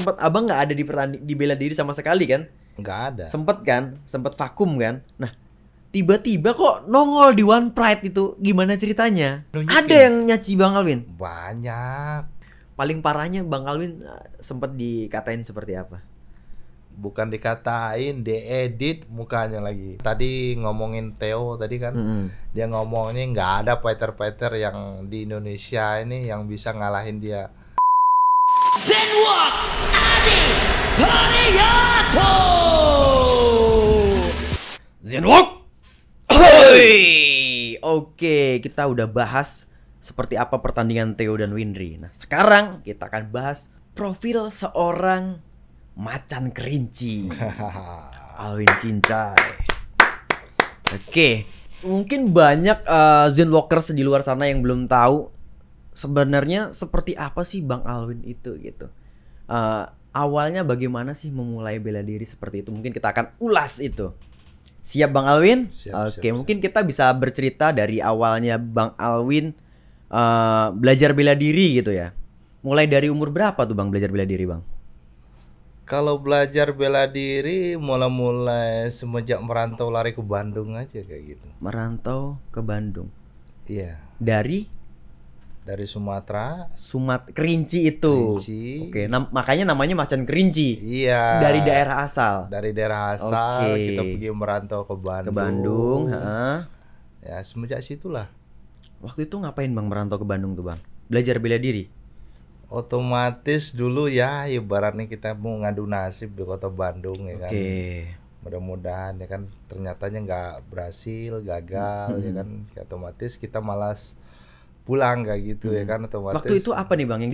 sempat abang nggak ada di bela diri sama sekali kan? Nggak ada. Sempet vakum kan? Nah, tiba-tiba kok nongol di One Pride itu. Gimana ceritanya? Nunjukin. Ada yang nyaci Bang Alwin? Banyak. Paling parahnya Bang Alwin sempat dikatain seperti apa? Bukan dikatain, diedit mukanya lagi. Tadi ngomongin Theo tadi kan, dia ngomongnya nggak ada fighter-fighter yang di Indonesia ini yang bisa ngalahin dia. Zenwalk Adi Pariyato. Zenwalk. Oke, kita udah bahas seperti apa pertandingan Theo dan Winry. Nah, sekarang kita akan bahas profil seorang macan kerinci, Alwin Kincai. Oke, mungkin banyak Zenwalkers di luar sana yang belum tahu sebenarnya seperti apa sih Bang Alwin itu gitu. Awalnya bagaimana sih memulai bela diri seperti itu? Mungkin kita akan ulas itu. Siap Bang Alwin? Oke, mungkin kita bisa bercerita dari awalnya Bang Alwin belajar bela diri gitu ya. Mulai dari umur berapa tuh Bang belajar bela diri Bang? Kalau belajar bela diri mulai semenjak merantau lari ke Bandung aja kayak gitu. Merantau ke Bandung. Iya. Dari Sumatera. Kerinci itu. Kerinci. Oke, makanya namanya macan kerinci. Iya. Dari daerah asal. Dari daerah asal kita pergi merantau ke Bandung. Ke Bandung, Ya, semenjak situlah. Waktu itu ngapain Bang merantau ke Bandung tuh Bang? Belajar bela diri. Otomatis dulu ya ibaratnya kita mau ngadu nasib di kota Bandung ya kan. Mudah-mudahan ya kan ternyatanya nggak berhasil, gagal ya kan. Ya, otomatis kita malas pulang kayak gitu ya kan otomatis. Waktu itu apa nih Bang yang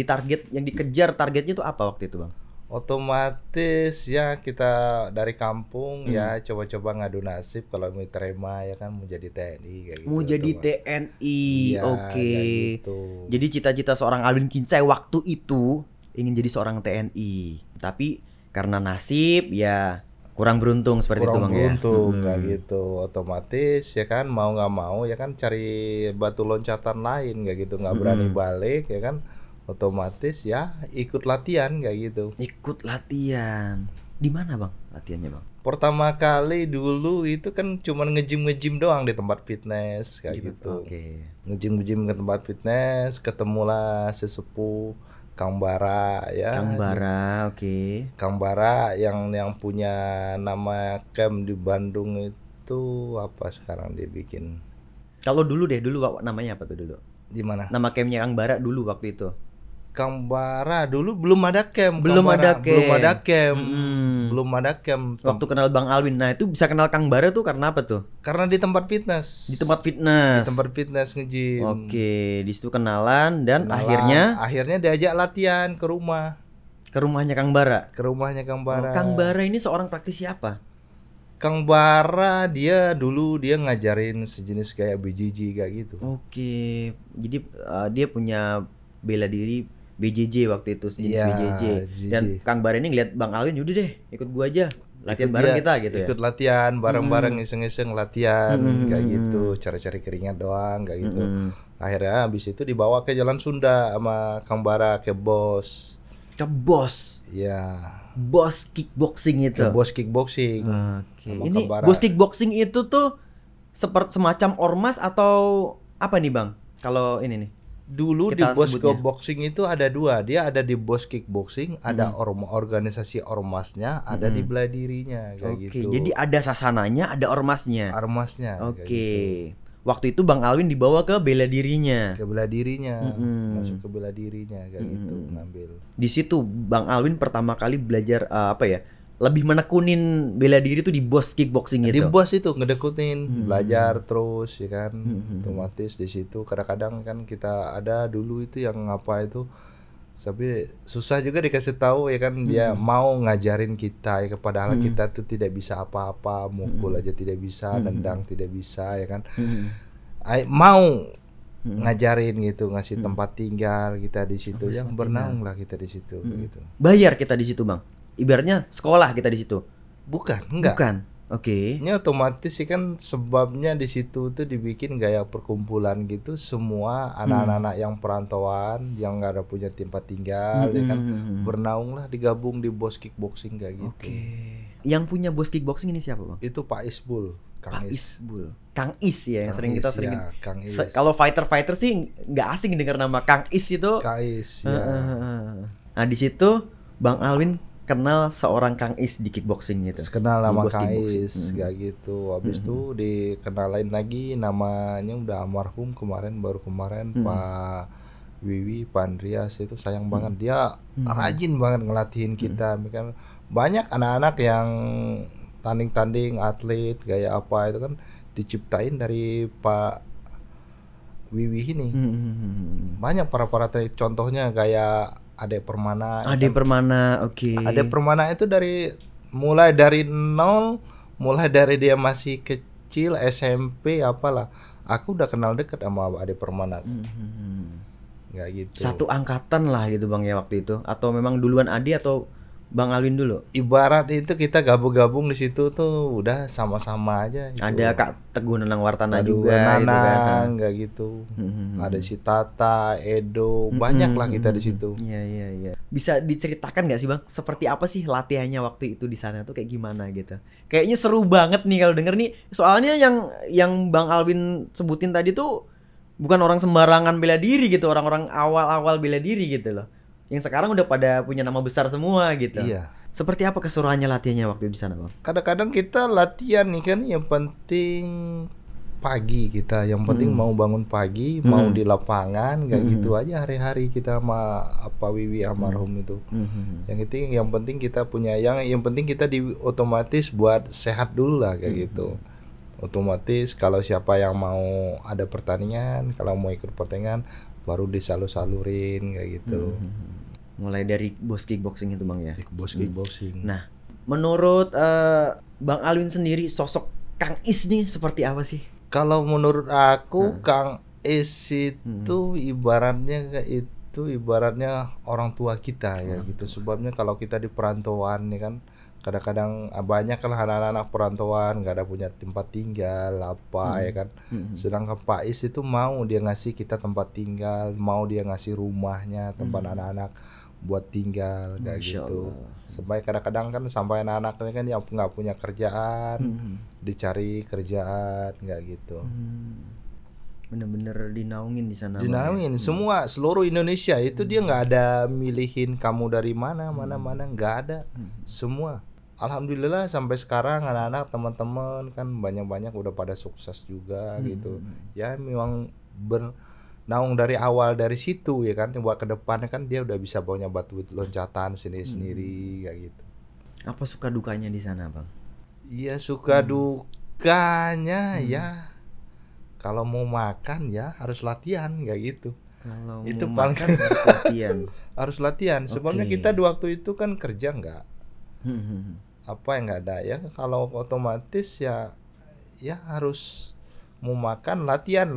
dikejar targetnya itu apa waktu itu Bang? Otomatis ya kita dari kampung ya coba-coba ngadu nasib kalau mau terima ya kan mau jadi TNI kayak gitu. Mau jadi TNI, ya, oke. Gitu. Jadi cita-cita seorang Alwin Kincai waktu itu ingin jadi seorang TNI. Tapi karena nasib ya kurang beruntung seperti itu Bang ya. Kurang beruntung kayak gitu. Otomatis ya kan mau nggak mau ya kan cari batu loncatan lain kayak gitu nggak berani balik ya kan. Otomatis ya ikut latihan kayak gitu. Ikut latihan. Di mana Bang latihannya Bang? Pertama kali dulu itu kan cuman nge-gym doang di tempat fitness kayak gitu. Nge-gym ke tempat fitness, ketemulah sesepuh Kang Bara ya. Kang Bara, Kang Bara yang punya nama camp di Bandung itu apa sekarang dia bikin. Kalau dulu namanya apa tuh dulu? Di mana? Nama campnya Kang Bara dulu waktu itu. Kang Bara dulu belum ada camp. Belum ada camp. Waktu kenal Bang Alwin. Nah, itu bisa kenal Kang Bara tuh karena apa tuh? Karena di tempat fitness. Di tempat fitness nge-gym. Oke, di situ kenalan dan akhirnya diajak latihan ke rumah. Ke rumahnya Kang Bara. Ke rumahnya Kang Bara. Kang Bara ini seorang praktisi apa? Kang Bara dia ngajarin sejenis kayak BJJ kayak gitu. Oke. Jadi dia punya bela diri BJJ waktu itu sejenis BJJ. Dan Kang Bara ini ngeliat Bang Alwin, yaudah deh ikut gua aja latihan bareng kita gitu ya. Ikut latihan bareng-bareng iseng-iseng latihan kayak gitu, cari-cari keringat doang kayak gitu. Akhirnya habis itu dibawa ke Jalan Sunda sama Kang Bara ke Bos. Ke Bos. Iya. Bos kickboxing itu. Ke Bos kickboxing. Oke. Ini Bos kickboxing itu tuh semacam ormas atau apa nih Bang? Kalau ini nih. Dulu di Bos kickboxing itu ada dua. Dia ada di Bos kickboxing, ada organisasi ormasnya, ada di bela dirinya kayak gitu. Jadi ada sasananya, ada ormasnya. Oke. Gitu. Waktu itu Bang Alwin dibawa ke bela dirinya. Ke bela dirinya. Masuk ke bela dirinya kayak gitu ngambil. Di situ Bang Alwin pertama kali belajar lebih menekunin bela diri tuh di Bos kickboxing itu. Di Bos itu ngedekutin, belajar terus ya kan. Otomatis di situ kadang-kadang kan kita ada dulu itu yang apa itu. Tapi susah juga dikasih tahu ya kan dia mau ngajarin kita ya padahal kita tuh tidak bisa apa-apa, mukul aja tidak bisa, nendang tidak bisa ya kan. Mau ngajarin gitu, ngasih tempat tinggal kita di situ, yang bernaung lah kita di situ gitu. Bayar kita di situ, Bang. Ibaratnya sekolah kita di situ. Bukan, enggak. Bukan. Oke. Ini otomatis sih kan sebabnya di situ tuh dibikin gaya perkumpulan gitu, semua anak-anak yang perantauan yang nggak ada punya tempat tinggal ya kan bernaung lah digabung di Bos Kickboxing kayak gitu. Oke. Yang punya Bos Kickboxing ini siapa, Bang? Itu Pak Isbul, Pak Isbul. Kang Is ya yang Kang sering Is, kita sering. ya, Kang Is. Kalau fighter sih nggak asing dengar nama Kang Is itu. Kang Is ya. Nah, di situ Bang Alwin kenal seorang Kang Is di kickboxing gitu. Kenal Di nama Bos Kang Kickboxing. Is kayak gitu. Habis itu dikenalin lagi namanya udah almarhum baru kemarin Pak Wiwi, Pak Andreas itu sayang banget dia rajin banget ngelatihin kita. Kan banyak anak-anak yang tanding-tanding atlet gaya apa itu kan diciptain dari Pak Wiwi ini. Banyak para atlet contohnya kayak Ade Permana. Ade Permana, oke. Ade Permana itu mulai dari nol, mulai dari dia masih kecil SMP apalah. Aku udah kenal deket sama Ade Permana. Nggak gitu. Satu angkatan lah gitu Bang ya waktu itu. Atau memang duluan Ade atau Bang Alwin dulu? Ibarat itu kita gabung-gabung di situ tuh udah sama-sama aja. Gitu. Ada Kak Teguh Nanang Wartana juga. Nanang, nggak gitu. Ada si Tata, Edo, banyak lah kita di situ. Iya. Bisa diceritakan nggak sih Bang? Seperti apa sih latihannya waktu itu di sana tuh kayak gimana gitu? Kayaknya seru banget nih kalau denger nih. Soalnya yang Bang Alwin sebutin tadi tuh bukan orang sembarangan bela diri gitu, orang-orang awal-awal bela diri gitu loh. Yang sekarang udah pada punya nama besar semua gitu. Iya. Seperti apa keseruannya latihannya waktu di sana, Bang? Kadang-kadang kita latihan nih kan yang penting pagi kita, yang penting mau bangun pagi, mau di lapangan, kayak gitu aja hari-hari kita sama apa Wiwi almarhum itu. Yang penting kita punya yang penting kita otomatis buat sehat dulu lah kayak gitu. Otomatis kalau siapa yang mau ada pertandingan, kalau mau ikut pertandingan baru disalur-salurin kayak gitu. Mulai dari Bos Kickboxing itu Bang ya. Bos Kickboxing. Nah, menurut Bang Alwin sendiri sosok Kang Is nih seperti apa sih? Kalau menurut aku Kang Is itu ibaratnya orang tua kita ya gitu. Sebabnya kalau kita di perantauan ya kan kadang-kadang banyak kan anak-anak perantauan nggak ada punya tempat tinggal apa ya kan. Sedangkan Pak Is itu mau dia ngasih kita tempat tinggal, mau dia ngasih rumahnya tempat anak-anak buat tinggal kayak gitu. Sampai kadang-kadang kan sampai anak-anak ini kan yang nggak punya kerjaan, dicari kerjaan kayak gitu. Bener-bener dinaungin di sana. Dinaungin semua seluruh Indonesia itu dia nggak ada milihin kamu dari mana nggak ada. Semua. Alhamdulillah sampai sekarang anak-anak teman-teman kan banyak-banyak udah pada sukses juga gitu. Ya memang naung dari awal dari situ ya kan buat ke depannya kan dia udah bisa bawanya batu loncatan sendiri kayak gitu. Apa suka dukanya di sana, Bang? Iya suka dukanya ya kalau mau makan ya harus latihan kayak gitu. Kalau itu mau paling makan harus latihan. Harus latihan. Sebabnya kita di waktu itu kan kerja nggak apa yang nggak ada ya. Kalau otomatis ya harus mau makan latihan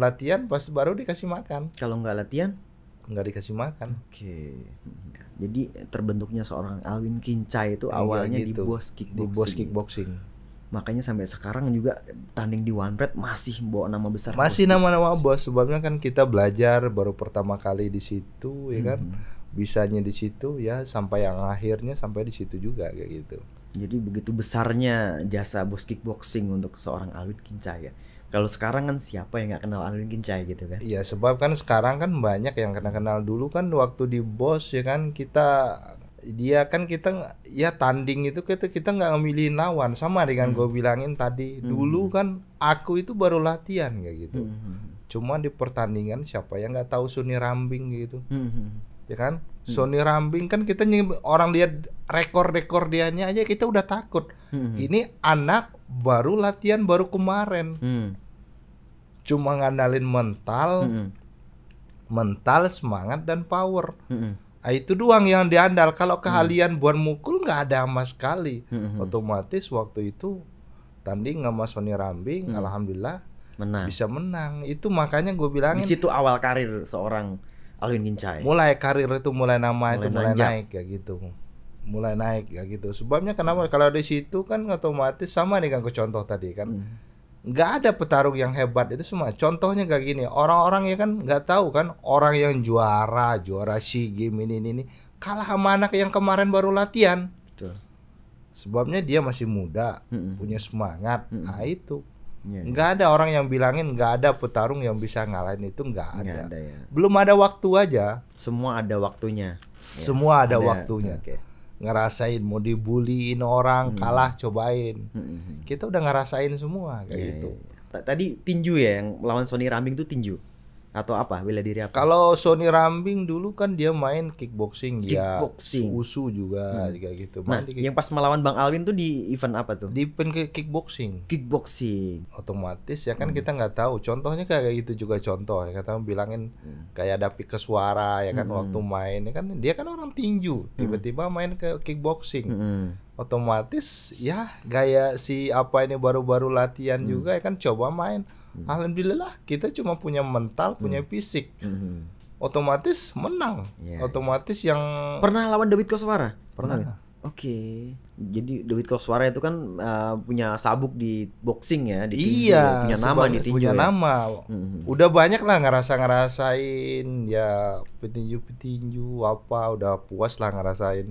pas baru dikasih makan. Kalau nggak latihan nggak dikasih makan. Oke. Jadi terbentuknya seorang Alwin Kincai itu awalnya gitu. di Bos Kickboxing. Di Bos Kickboxing. Makanya sampai sekarang juga tanding di One Red masih bawa nama besar. Masih nama-nama bos. Sebabnya kan kita belajar baru pertama kali di situ ya kan. Bisanya di situ ya sampai yang akhirnya sampai di situ juga kayak gitu. Jadi begitu besarnya jasa Bos Kickboxing untuk seorang Alwin Kincai ya. Kalau sekarang kan siapa yang nggak kenal Alwin Kincai gitu kan? Iya sebab kan sekarang kan banyak yang kenal dulu kan waktu di Bos ya kan kita ya tanding itu kita nggak ngemilihin lawan sama dengan gue bilangin tadi dulu kan aku itu baru latihan kayak gitu. Cuma di pertandingan siapa yang nggak tahu Sony Rambing gitu. Ya kan Sony Rambing kan kita orang lihat rekor dianya aja kita udah takut. Ini anak baru latihan baru kemarin. Cuma ngandalin mental, semangat dan power. Nah, itu doang yang diandal. Kalau keahlian buat mukul nggak ada sama sekali. Otomatis waktu itu tanding sama Sony Rambing, alhamdulillah bisa menang. Itu makanya gue bilangin. Di situ awal karir seorang Alwin Kincai. Mulai karir itu mulai nama itu mulai nanjak. naik kayak gitu. mulai naik ya gitu. Sebabnya kenapa? Kalau di situ kan otomatis sama nih kan ke contoh tadi kan. Nggak ada petarung yang hebat itu semua. Contohnya kayak gini, orang-orang ya kan nggak tahu kan orang yang juara SEA Games ini kalah sama anak yang kemarin baru latihan. Betul. Sebabnya dia masih muda, punya semangat. Nah itu. Iya, iya. Nggak ada orang yang bilangin nggak ada petarung yang bisa ngalahin itu, nggak Nggak ada. ada ya. Belum ada waktu aja. Semua ada waktunya. Semua ada waktunya. Oke. Ngerasain mau dibuliin orang, kalah cobain. Kita udah ngerasain semua kayak Iya, gitu. iya, iya. Tadi tinju ya yang lawan Sony Rambing tuh tinju atau apa? Bela diri apa? Kalau Sony Rambing dulu kan dia main kickboxing, Kickboxing. ya usu juga kayak gitu. Nah, Main di, yang pas melawan Bang Alwin tuh di event apa tuh? di event kickboxing. Kickboxing. Otomatis ya kan kita nggak tahu. Contohnya kayak gitu juga contoh. Ya kata bilangin kayak ada Pika Suara ya kan waktu main ya kan dia kan orang tinju, tiba-tiba main ke kickboxing. Otomatis ya gaya si apa ini baru-baru latihan juga ya kan coba main. Alhamdulillah kita cuma punya mental, punya fisik. Otomatis menang. Iya, Otomatis yang Pernah lawan David Koswara? Pernah. nggak? Oke. Jadi David Koswara itu kan punya sabuk di boxing ya, di tinju ya. Punya nama di tinju. punya ya. nama. Udah banyak lah ngerasain ya petinju apa udah puas lah ngerasain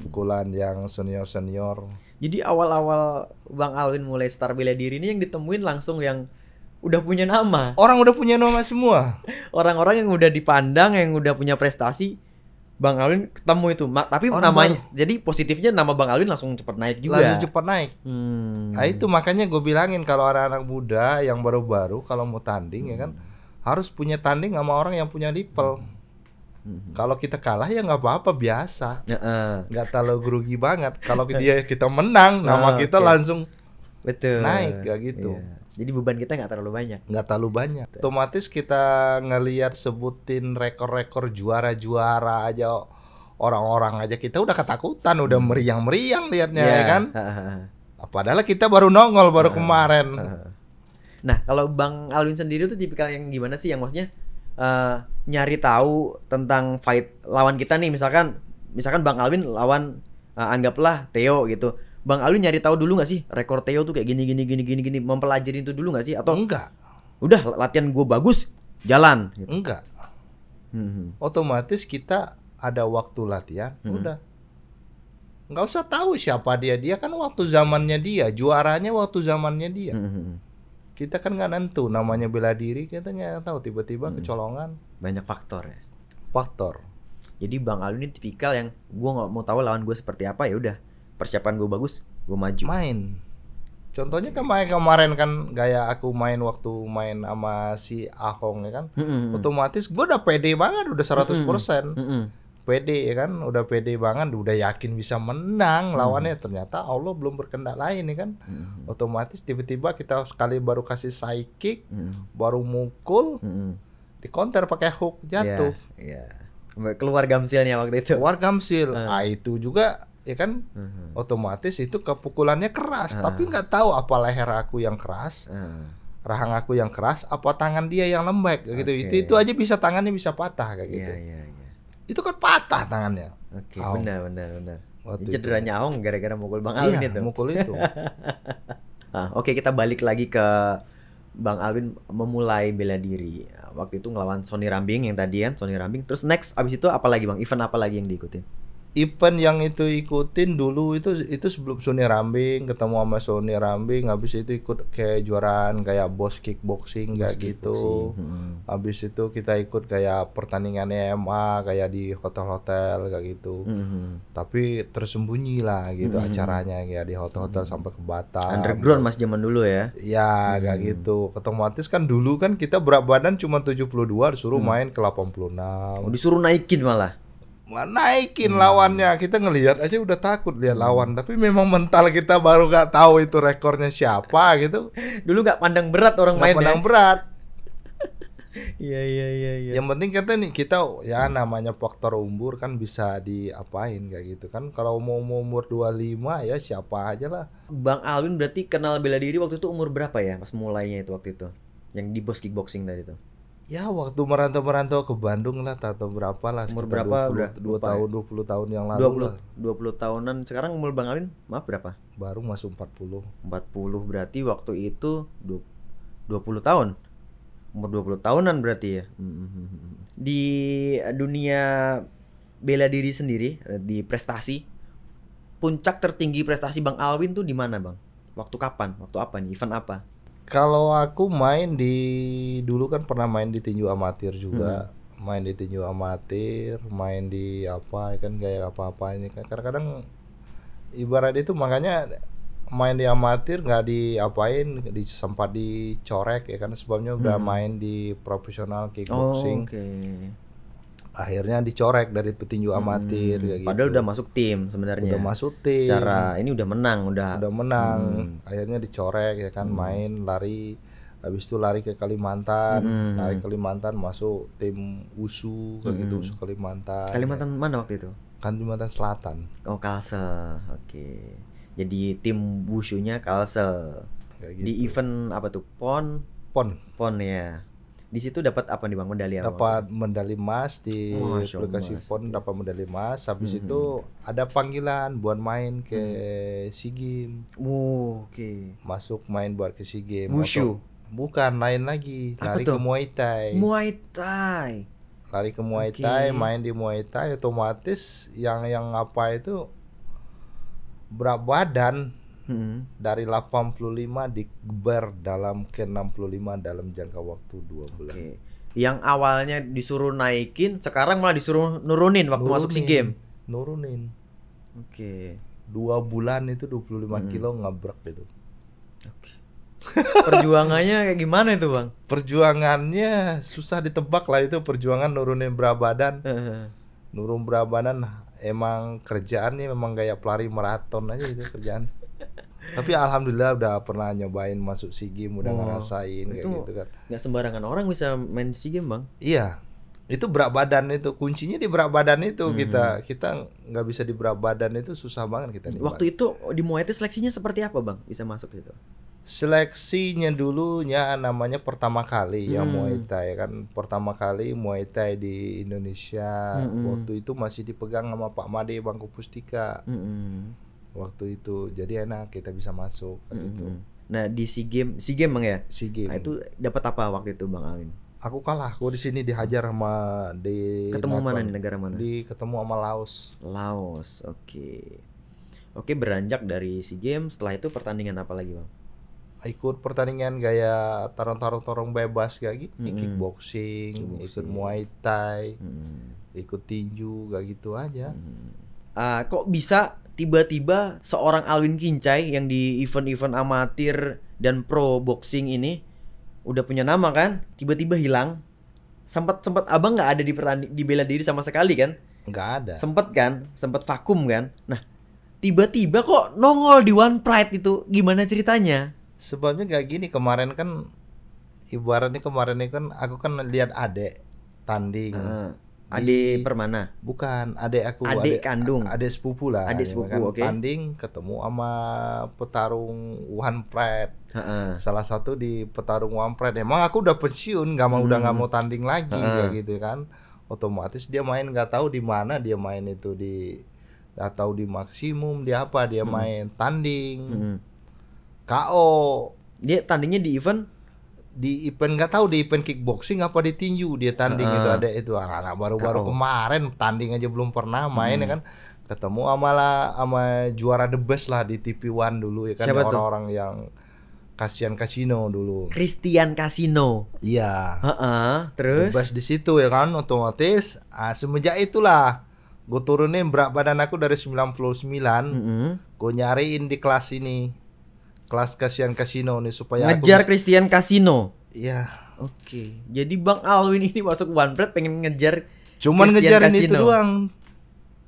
pukulan yang senior. Jadi awal-awal Bang Alwin mulai start bela diri ini yang ditemuin langsung yang udah punya nama. Orang udah punya nama semua. Orang-orang yang udah dipandang, yang udah punya prestasi, Bang Alwin ketemu itu. Tapi Orang namanya, jadi positifnya nama Bang Alwin langsung cepat naik juga. Langsung cepat naik. Nah itu makanya gue bilangin kalau anak-anak muda yang baru-baru kalau mau tanding ya kan harus punya tanding sama orang yang punya level. Kalau kita kalah ya nggak apa-apa biasa, nggak terlalu grogi banget. Kalau kita menang, nama kita oke. langsung Betul. naik kayak gitu. Iya. Jadi beban kita nggak terlalu banyak. Nggak terlalu banyak. Otomatis kita ngelihat sebutin rekor-rekor juara-juara aja orang-orang aja kita udah ketakutan, udah meriang-meriang liatnya ya kan. Padahal kita baru nongol baru kemarin. Nah, kalau Bang Alwin sendiri tuh tipikal yang gimana sih? Yang maksudnya nyari tahu tentang fight lawan kita nih, misalkan Bang Alwin lawan anggaplah Theo gitu. Bang Alwin nyari tahu dulu nggak sih rekor Theo tuh kayak gini, mempelajari itu dulu nggak sih? Atau Enggak, udah latihan gue bagus, jalan gitu. enggak. Otomatis kita ada waktu latihan, udah. Nggak usah tahu siapa dia kan waktu zamannya dia, juaranya waktu zamannya dia. Kita kan nggak nentu, namanya bela diri kita nggak tahu tiba-tiba kecolongan. Banyak faktor ya. Faktor. Jadi Bang Alwin ini tipikal yang gue nggak mau tahu lawan gue seperti apa, ya udah persiapan gue bagus, gue maju. Main. Contohnya kemarin kan gaya aku main waktu main sama si Ahong ya kan. Otomatis gue udah pede banget, udah 100%. Pede ya kan, udah pede banget, udah yakin bisa menang lawannya. Ternyata Allah belum berkehendak lain ya kan. Otomatis tiba-tiba kita sekali baru kasih side kick, baru mukul, di counter pakai hook, jatuh. Iya. Keluar gamsilnya waktu itu. Keluar gamsil. Itu juga ya kan, otomatis itu kepukulannya keras, tapi nggak tahu apa leher aku yang keras, rahang aku yang keras, apa tangan dia yang lembek gitu. Itu aja bisa tangannya bisa patah kayak gitu. Iya. Itu kan patah tangannya. Oke, Ahong. benar. Waktu Ini cederanya Ahong gara-gara mukul Bang Alwin Iya, itu. mukul itu. Oke, kita balik lagi ke Bang Alwin memulai bela diri. Waktu itu ngelawan Sony Rambing yang tadi kan, Sony Rambing. Terus next abis itu apa lagi Bang? Event apa lagi yang diikutin? Event yang itu ikutin dulu itu sebelum Sony Rambing, ketemu sama Sony Rambing, habis itu ikut kayak juaraan kayak Boss Kickboxing kayak gitu. Habis itu kita ikut kayak pertandingan EMA kayak di hotel-hotel kayak gitu. Tapi tersembunyi lah gitu acaranya kayak di hotel-hotel sampai ke Batam. Underground mas zaman dulu ya. Ya kayak gitu. Otomatis kan dulu kan kita berat badan cuma 72 disuruh main ke 86. Disuruh naikin malah. Naikin lawannya, kita ngelihat aja udah takut lihat lawan, tapi memang mental kita baru nggak tahu itu rekornya siapa gitu. Dulu nggak pandang berat orang Nggak main pandang berat. Iya. Yang penting kita ya namanya faktor umur kan bisa diapain kayak gitu kan. Kalau mau umur 25 ya siapa aja lah. Bang Alwin berarti kenal bela diri waktu itu umur berapa ya pas mulainya itu waktu itu? Yang di Boss Kickboxing tadi tuh. Ya waktu merantau-merantau ke Bandung lah atau berapa lah, Umur sekitar berapa 20, udah? 2 Lupa tahun, ya? 20 tahun yang lalu lah. 20 tahunan. Sekarang umur Bang Alwin maaf berapa? Baru masuk 40. 40, berarti waktu itu 20 tahun. Umur 20 tahunan berarti ya. Di dunia bela diri sendiri, di prestasi, puncak tertinggi prestasi Bang Alwin tuh di mana, Bang? Waktu kapan? Waktu apa nih? Event apa? Kalau aku main dulu kan pernah main di tinju amatir juga. Main di tinju amatir, main di apa kan kayak apa-apa ini kan. Kadang-kadang ibarat itu makanya main di amatir nggak diapain, sempat dicorek ya kan, sebabnya udah main di profesional kickboxing. Oke. Akhirnya dicorek dari petinju amatir kayak Padahal gitu. udah masuk tim sebenarnya. Udah masuk tim. Secara ini udah menang, udah menang. Akhirnya dicorek ya kan, main lari, habis itu lari ke Kalimantan, lari Kalimantan masuk tim USU kayak gitu, USU Kalimantan. Kalimantan mana waktu itu? Kalimantan Selatan Oh, Kalsel. Oke. Jadi tim wushunya Kalsel. kayak gitu. Di event apa tuh? PON PON ya. Di situ dapat apa nih Bang, medali apa? dapat medali emas di Masya aplikasi Allah, PON, dapat medali emas. Habis itu ada panggilan buat main ke SEA Games, Oke. masuk main buat ke SEA Games. Wushu. Bukan, lain lagi, Apa lari tuh? ke Muay Thai. Muay Thai. Lari ke Muay Oke. Thai, main di Muay Thai, otomatis yang apa itu berat badan dari 85 digeber dalam ke 65 dalam jangka waktu 2 bulan. Oke. Yang awalnya disuruh naikin, sekarang malah disuruh nurunin waktu masuk SEA Games. Nurunin. Oke. 2 bulan itu 25 kilo ngebrek itu. Oke. Perjuangannya kayak gimana itu Bang? Perjuangannya susah ditebak lah, itu perjuangan nurunin berat badan. Nurun berat badan emang kerjaannya memang kayak pelari maraton aja itu kerjaan. Tapi alhamdulillah udah pernah nyobain masuk SEA Games, udah ngerasain kayak itu gitu kan. Nggak sembarangan orang bisa main SEA Games Bang. Iya. Itu berat badan itu, kuncinya di berat badan itu. Kita nggak bisa di berat badan itu, susah banget kita nih. Waktu itu di Muay Thai seleksinya seperti apa Bang? Bisa masuk gitu? Seleksinya dulunya namanya pertama kali ya Muay Thai kan, pertama kali Muay Thai di Indonesia. Waktu itu masih dipegang sama Pak Made Bangku Pustika. Waktu itu jadi enak, kita bisa masuk gitu. Nah di SEA Games Bang ya? SEA Games. Nah, itu dapat apa waktu itu Bang Alwin? Aku kalah, aku di sini dihajar sama Ketemu mana nih, negara mana? Ketemu sama Laos. Laos, oke. Oke, beranjak dari SEA Games, setelah itu pertandingan apa lagi Bang? Ikut pertandingan gaya tarung bebas kayak gitu, kickboxing, ikut Muay Thai, ikut tinju, kayak gitu aja. Kok bisa tiba-tiba seorang Alwin Kincai yang di event-event amatir dan pro boxing ini udah punya nama kan, tiba-tiba hilang? Sempat abang nggak ada di bela diri sama sekali kan? Nggak ada. Sempat vakum kan? Nah, tiba-tiba kok nongol di One Pride itu, gimana ceritanya? Sebabnya kayak gini, kemarin kan ibaratnya kemarin ini kan aku kan lihat adek tanding. Adik Permana? Bukan, adek aku, Adik kandung. Adek sepupu lah. Adik sepupu, kan, oke. tanding ketemu sama petarung One Pride. Salah satu di petarung One Pride. Emang aku udah pensiun, udah nggak mau tanding lagi kayak gitu kan. Otomatis dia main, nggak tahu di mana dia main itu, atau di maksimum dia apa dia main tanding. KO. Dia tandingnya di event Nggak tahu di event kickboxing apa di tinju dia tanding. Itu ada itu anak baru-baru kemarin tanding aja belum pernah main ya kan, ketemu sama juara the best lah di TV One dulu ya kan. Siapa tuh? Orang-orang yang Kasian Casino dulu. Christian Casino. Iya. Terus The best di situ ya kan, otomatis semenjak itulah gue turunin berat badan aku dari 99. Gue nyariin di kelas ini, kelas Kasian Casino nih, supaya ngejar aku Christian Casino. Iya. Oke. Jadi Bang Alwin ini masuk One Pride pengen ngejar Cuman Christian ngejarin Casino. itu doang.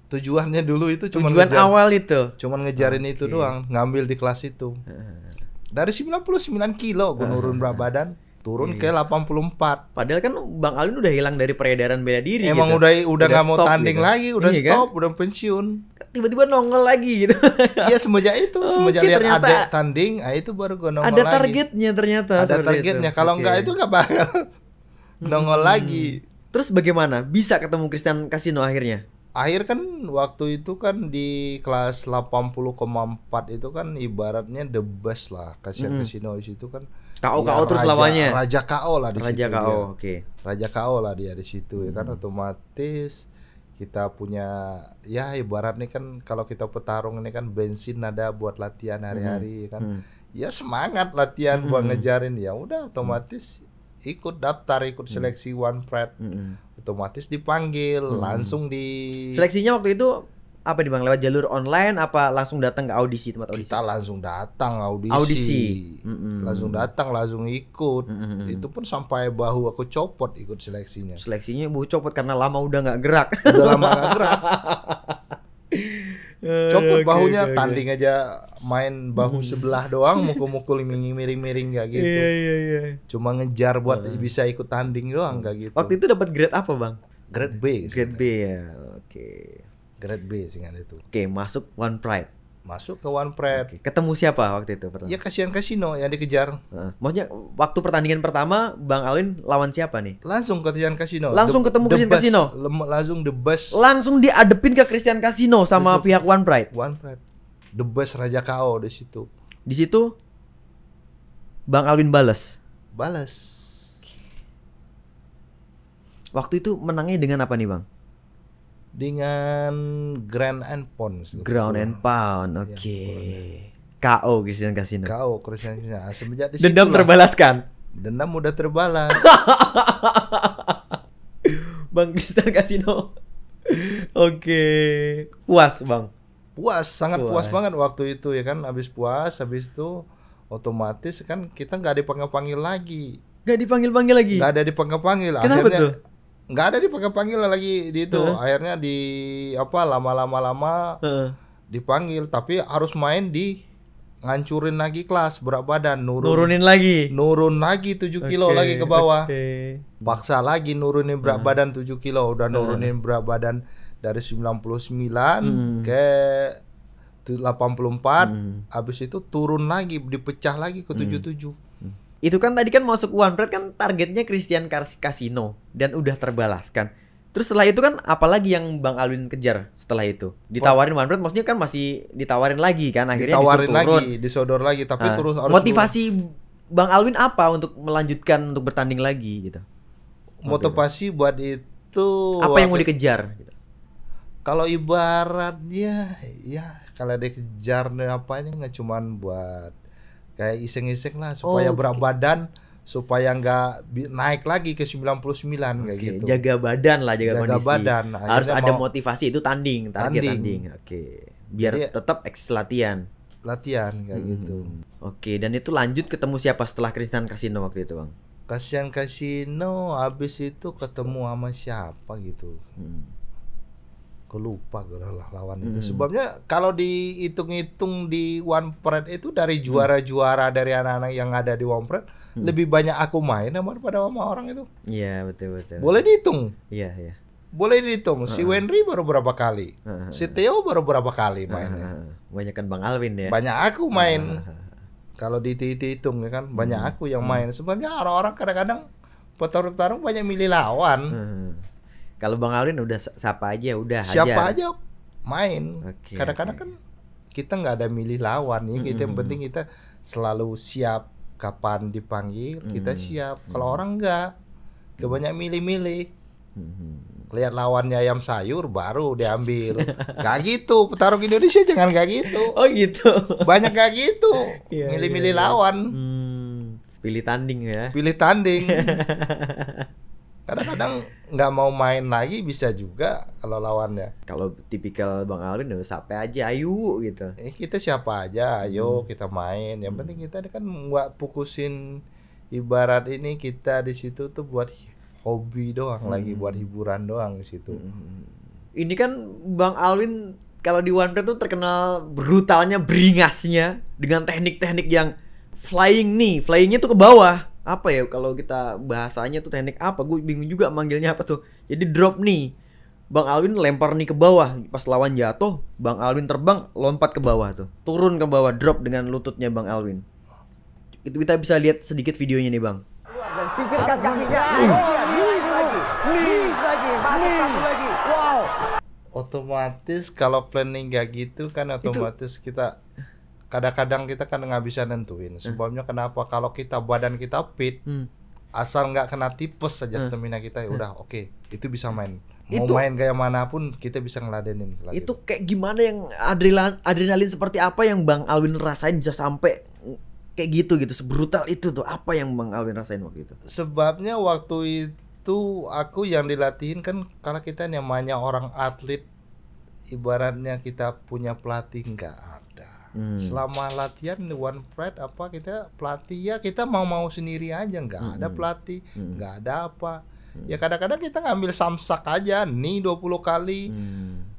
Tujuannya dulu itu Tujuan awal itu. Cuman ngejarin itu doang, ngambil di kelas itu. Dari 99 kilo gue nurun berat badan, turun ke 84. Padahal kan Bang Alwin udah hilang dari peredaran bela diri Emang gitu. udah nggak mau stop tanding gitu. lagi, udah Iya stop, kan? udah pensiun. Tiba-tiba nongol lagi gitu. Iya semenjak itu, semenjak Oke, lihat ternyata adek tanding, itu baru gue nongol ada lagi. targetnya ternyata. Ada seperti targetnya. itu. Kalau Oke. enggak itu nggak bakal nongol lagi. Terus bagaimana bisa ketemu Christian Casino akhirnya? Akhir kan waktu itu kan di kelas 80,4 itu kan ibaratnya the best lah. Christian Casino di situ kan. KO Ya, terus raja- lawannya. Raja KO lah di situ. Raja dia. KO, oke. Raja KO lah dia di situ ya kan, otomatis kita punya ya ibaratnya kan kalau kita petarung ini kan bensin ada buat latihan hari-hari ya kan. Ya semangat latihan buat ngejarin, ya udah otomatis ikut daftar, ikut seleksi One Pride. Otomatis dipanggil, langsung di Seleksinya waktu itu apa nih Bang? Lewat jalur online apa langsung datang ke audisi, tempat audisi? kita langsung datang audisi. Audisi. Langsung datang, langsung ikut. Itu pun sampai bahu aku copot ikut seleksinya. Seleksinya Bu copot karena lama udah nggak gerak. Udah lama gak gerak. Copot Oke, bahunya, oke, oke. tanding aja main bahu sebelah doang, mukul-mukul miring-miring kayak gitu. Iya. Cuma ngejar buat bisa ikut tanding doang kayak gitu. Waktu itu dapat grade apa Bang? Grade B. Grade B ya. Oke. Grade B singkat itu. Oke, masuk One Pride. Masuk ke One Pride. Oke, ketemu siapa waktu itu pertama? Ya kasihan Casino yang dikejar. Maksudnya waktu pertandingan pertama Bang Alwin lawan siapa nih? Langsung ke Christian Casino. Langsung ketemu Christian best. Casino? Langsung the best. Langsung diadepin ke Christian Casino sama Langsung. pihak One Pride. One Pride. The best Raja KO di situ. Di situ Bang Alwin bales. Balas. Waktu itu menangnya dengan apa nih Bang? Dengan Grand and Pound. Ground and Pound. Oke. KO Christian Casino. KO Christian Casino. Nah, semenjak di situ Dendam lah. terbalaskan. Dendam udah terbalas. Bang Christian Casino. Oke. Puas Bang. Puas, sangat Puas. puas banget waktu itu ya kan. Habis puas, habis itu otomatis kan kita nggak dipanggil-panggil lagi. Gak dipanggil-panggil lagi. Nggak ada dipanggil-panggil. Kenapa Akhirnya tuh? nggak ada dipanggil-panggil lagi di itu. Akhirnya di apa lama-lama Heeh. dipanggil, tapi harus main di ngancurin lagi kelas berat badan, Nurunin lagi. nurun lagi 7 kilo Oke, lagi ke bawah. oke. Paksa lagi nurunin berat badan 7 kilo, udah nurunin berat badan dari 99 ke 84, habis itu turun lagi, dipecah lagi ke 77. Itu kan tadi kan masuk One Pride kan targetnya Christian Casino dan udah terbalaskan. Terus setelah itu kan apalagi yang Bang Alwin kejar setelah itu? Ditawarin One Pride maksudnya kan masih ditawarin lagi kan akhirnya Ditawarin disuruh turun. lagi, disodor lagi, tapi Nah, terus harus motivasi Bang Alwin apa untuk melanjutkan untuk bertanding lagi gitu? motivasi buat itu. Apa yang mau dikejar gitu? Kalau ibaratnya ya kalau dikejar apa ini nggak cuman buat kayak iseng-iseng lah supaya Oh, berat badan, supaya nggak naik lagi ke 99 kayak Oke, gitu. jaga badan lah, jaga Jaga kondisi. badan. Harus Akhirnya ada mau motivasi itu target tanding. Oke. Biar Jadi- tetap latihan. latihan kayak gitu. Oke, dan itu lanjut ketemu siapa setelah Christian Casino waktu itu, Bang? Kasihan Casino habis itu ketemu sama siapa gitu. Aku lupa gue lah lawan itu. Sebabnya kalau dihitung-hitung di One Pride itu dari juara-juara dari anak-anak yang ada di One Pride lebih banyak aku main daripada sama orang itu. Iya, betul. Boleh dihitung. Iya. Boleh dihitung. Si Wenry baru berapa kali? Si Theo baru berapa kali mainnya? Banyak kan Bang Alwin ya. Banyak aku main. Kalau dihitung ya kan banyak aku yang main. Sebabnya orang-orang kadang-kadang petarung-petarung banyak milih lawan. Kalau Bang Alwin udah siapa aja udah Siapa aja main. Oke, Kadang-kadang kan kita nggak ada milih lawan ya. Kita yang penting kita selalu siap kapan dipanggil, kita siap. Kalau orang enggak, kebanyakan milih-milih. Lihat lawannya ayam sayur baru diambil. Gak gitu, petarung Indonesia jangan gak gitu. Oh gitu. Banyak gak gitu. Iya, Milih-milih iya. lawan, Pilih tanding ya. pilih tanding. Kadang-kadang nggak mau main lagi bisa juga kalau lawannya. Kalau tipikal Bang Alwin udah sampai aja ayo gitu. Kita siapa aja, ayo kita main. Yang penting kita kan nggak fokusin, ibarat ini kita di situ tuh buat hobi doang, lagi buat hiburan doang di situ. Ini kan Bang Alwin kalau di One Pride tuh terkenal brutalnya, beringasnya dengan teknik-teknik yang flyingnya tuh ke bawah. Apa ya kalau kita bahasanya tuh teknik apa? Gue bingung juga manggilnya apa tuh. Jadi drop nih. Bang Alwin lempar nih ke bawah. Pas lawan jatuh, Bang Alwin terbang, lompat ke bawah tuh. Turun ke bawah, drop dengan lututnya Bang Alwin. Itu kita bisa lihat sedikit videonya nih, Bang. Dan singkirkan kakinya. Iya, bis lagi. Masuk satu lagi. Wow. Otomatis kalau planning kayak gitu kan otomatis kita kadang-kadang kita kan nggak bisa nentuin. Sebabnya kenapa? Kalau kita badan kita fit, asal nggak kena tipes saja stamina kita, ya udah oke, itu bisa main. Mau Itu- main kayak manapun kita bisa ngeladenin. Itu kayak gimana yang adrenalin seperti apa yang Bang Alwin rasain bisa sampai kayak gitu sebrutal itu tuh, apa yang Bang Alwin rasain waktu itu? Sebabnya waktu itu aku yang dilatihin kan, karena kita namanya orang atlet, ibaratnya kita punya pelatih nggak ada. Selama latihan di One Pride apa kita pelatih ya kita mau sendiri aja, nggak ada pelatih, nggak ada apa. Ya kadang-kadang kita ngambil samsak aja nih 20 kali.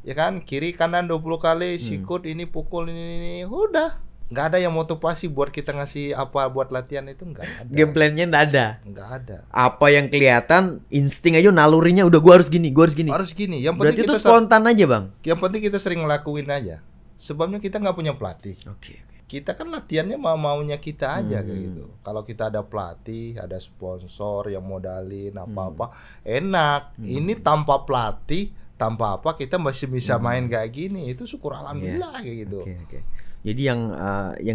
Ya kan, kiri kanan 20 kali, sikut ini pukul ini udah. Nggak ada yang motivasi buat kita ngasih apa buat latihan itu, nggak ada. Game plan-nya nggak ada. Nggak ada. Apa yang kelihatan insting aja, nalurinya udah gua harus gini. Harus gini. Yang Berarti penting itu kita spontan aja, Bang. yang penting kita sering ngelakuin aja. Sebabnya kita nggak punya pelatih. Oke. Kita kan latihannya maunya kita aja kayak gitu. Kalau kita ada pelatih, ada sponsor yang modalin apa-apa, enak. Ini tanpa pelatih, tanpa apa kita masih bisa main kayak gini. Itu syukur alhamdulillah kayak gitu. Oke. Jadi yang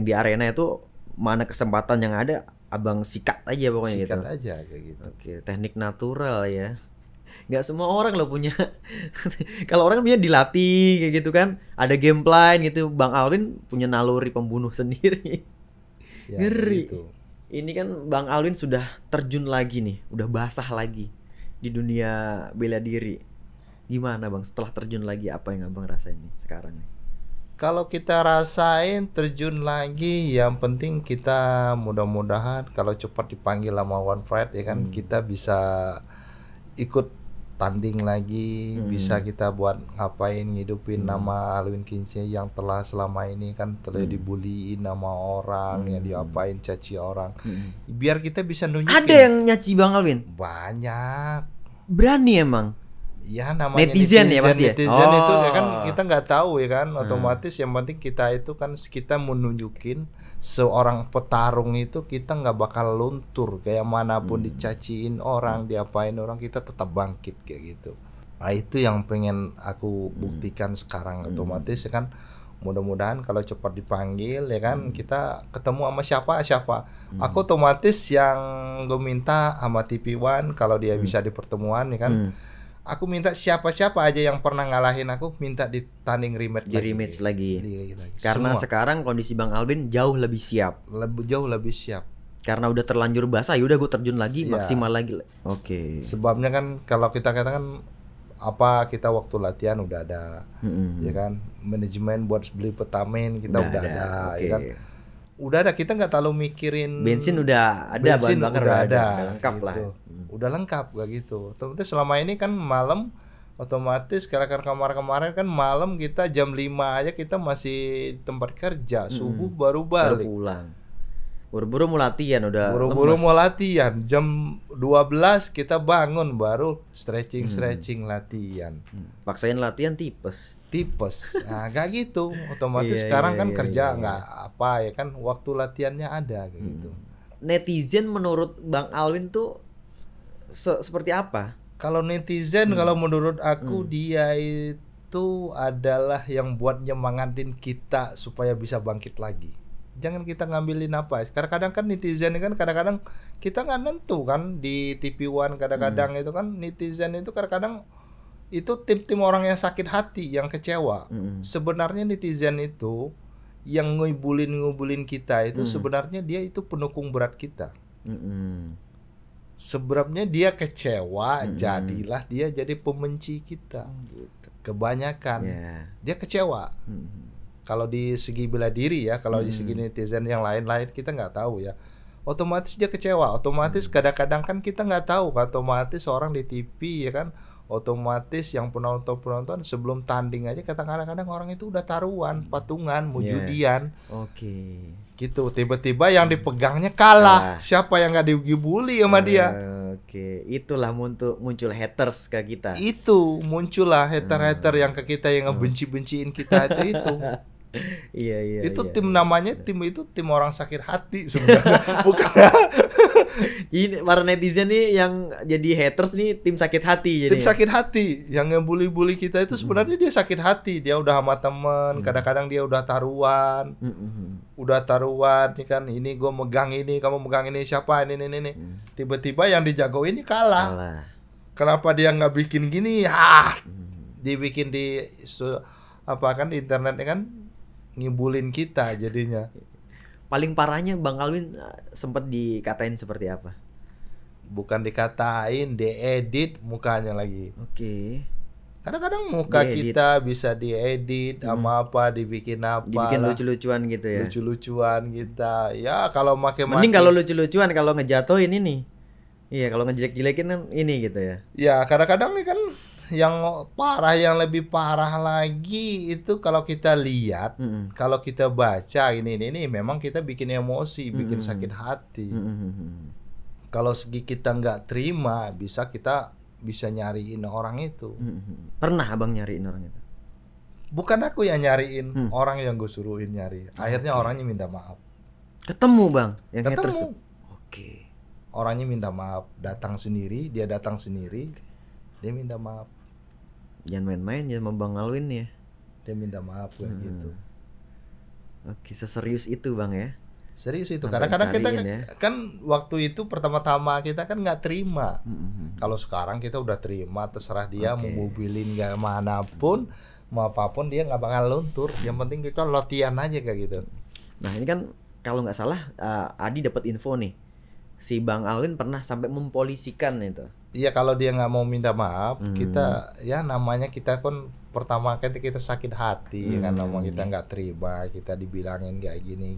di arena itu mana kesempatan yang ada, Abang sikat aja pokoknya Sikat gitu. aja kayak gitu. Oke, teknik natural ya. Nggak semua orang loh punya. Kalau orang punya dilatih kayak gitu kan, ada game plan gitu. Bang Alwin punya naluri pembunuh sendiri. Ya, Ngeri. gitu. Ini kan Bang Alwin sudah terjun lagi nih, udah basah lagi di dunia bela diri. Gimana Bang setelah terjun lagi, apa yang Abang rasain nih sekarang nih? Kalau kita rasain terjun lagi, yang penting kita mudah-mudahan kalau cepat dipanggil sama One Pride ya kan, kita bisa ikut tanding lagi, bisa kita buat ngapain ngidupin nama Alwin Kinsey yang telah selama ini kan telah dibuliin nama orang, yang diapain caci orang. Biar kita bisa nunjukin. Ada yang nyaci Bang Alwin? Banyak. Berani emang? Ya namanya Netizen ya pasti ya? netizen itu ya kan Oh. kita nggak tahu ya kan, otomatis yang penting kita itu kan kita mau nunjukin seorang petarung itu kita nggak bakal luntur kayak manapun dicaciin orang, diapain orang, kita tetap bangkit kayak gitu. Nah itu yang pengen aku buktikan sekarang. Otomatis ya kan, mudah-mudahan kalau cepat dipanggil ya kan, kita ketemu sama siapa. Aku otomatis yang gue minta sama TV One kalau dia bisa di pertemuan ya kan, aku minta siapa-siapa aja yang pernah ngalahin aku minta ditanding rematch Di rematch lagi. lagi. Karena Semua. sekarang kondisi Bang Alwin jauh lebih siap. Jauh lebih siap. Karena udah terlanjur basah, yaudah gue terjun lagi, Iya. maksimal lagi. Oke. Sebabnya kan kalau kita katakan apa, kita waktu latihan udah ada, ya kan, manajemen buat beli vitamin kita udah ada, oke. ya kan. Udah ada, kita nggak terlalu mikirin Bensin udah ada, bensin bahan bakar udah ada, udah lengkap gitu. lah. Udah lengkap kayak gitu. Otomatis selama ini kan malam, otomatis karena kemarin kan malam kita jam 5 aja kita masih di tempat kerja, subuh baru Baru balik. pulang. Buru-buru mau latihan udah Buru-buru lemes. mau latihan, jam 12 kita bangun baru stretching latihan. Paksain latihan tipes. Nah kayak gitu. Otomatis Iya, sekarang iya, kan iya, kerja iya. nggak apa ya kan, waktu latihannya ada kayak gitu. Netizen menurut Bang Alwin tuh seperti apa? Kalau netizen, kalau menurut aku dia itu adalah yang buat nyemangatin kita supaya bisa bangkit lagi. Jangan kita ngambilin apa. Kadang-kadang kan netizen kan kadang-kadang kita nggak nentu kan di TV One, kadang-kadang itu kan netizen itu kadang-kadang itu tim-tim orang yang sakit hati, yang kecewa. Sebenarnya netizen itu yang ngubulin kita itu sebenarnya dia itu pendukung berat kita. Sebenarnya dia kecewa, jadilah dia jadi pembenci kita. Kebanyakan dia kecewa. Kalau di segi bela diri ya, kalau di segi netizen yang lain-lain kita nggak tahu ya. Otomatis dia kecewa. Otomatis kadang-kadang kan kita nggak tahu. Otomatis orang di TV ya kan, otomatis yang penonton sebelum tanding aja kadang-kadang orang itu udah taruhan, patungan, mau judian. Oke. Gitu, tiba-tiba yang dipegangnya kalah. Siapa yang nggak dibully sama dia? Oke, itulah muncul haters ke kita. Itu muncullah hater-hater yang ke kita, yang ngebenci-benciin kita itu. Iya. Itu iya. tim namanya tim itu tim orang sakit hati sebenarnya. Jadi para netizen nih yang jadi haters nih tim sakit hati jadi. Tim sakit hati yang ngebully-bully kita itu sebenarnya dia sakit hati. Dia udah sama temen, kadang-kadang dia udah taruhan. Udah taruhan nih kan, ini gue megang ini, kamu megang ini, siapa ini. Tiba-tiba yang dijago ini kalah. Kenapa dia nggak bikin gini? Dibikin di di internetnya kan ngibulin kita jadinya. Paling parahnya Bang Alwin sempat dikatain seperti apa? Bukan dikatain, diedit mukanya lagi. Oke. Kadang-kadang muka Diedit. kita bisa diedit sama apa, dibikin apa. Dibikin lah. lucu-lucuan gitu ya. Lucu-lucuan kita. Ya kalau Mending kalau lucu-lucuan, kalau ngejatohin ini. Iya, kalau ngejelek-jelekin kan ini gitu ya. Ya kadang-kadang nih kan yang parah, yang lebih parah lagi itu kalau kita lihat, kalau kita baca ini memang kita bikin emosi, bikin sakit hati. Kalau segi kita nggak terima, kita bisa nyariin orang itu. Pernah abang nyariin orang itu? Bukan aku yang nyariin, orang yang gue suruhin nyari. Akhirnya orangnya minta maaf. Ketemu bang, yang Ketemu. haters tuh. Oke. Orangnya minta maaf, dia datang sendiri, dia minta maaf. Jangan main-main ya sama Bang Alwin ya. Dia minta maaf kayak gitu. Oke, seserius itu bang ya. Serius itu. Sampai Kadang-kadang kita cariin ya. kan waktu itu pertama-tama kita kan nggak terima. Kalau sekarang kita udah terima, terserah dia mau mobilin nggak manapun, mau apapun dia nggak bakal luntur. Yang penting kita latihan aja kayak gitu. Nah ini kan kalau nggak salah Adi dapat info nih, si Bang Alwin pernah sampai mempolisikan itu. Iya, kalau dia nggak mau minta maaf, kita ya namanya kita kan pertama kali kita sakit hati kan, nama kita nggak terima, kita dibilangin kayak gini.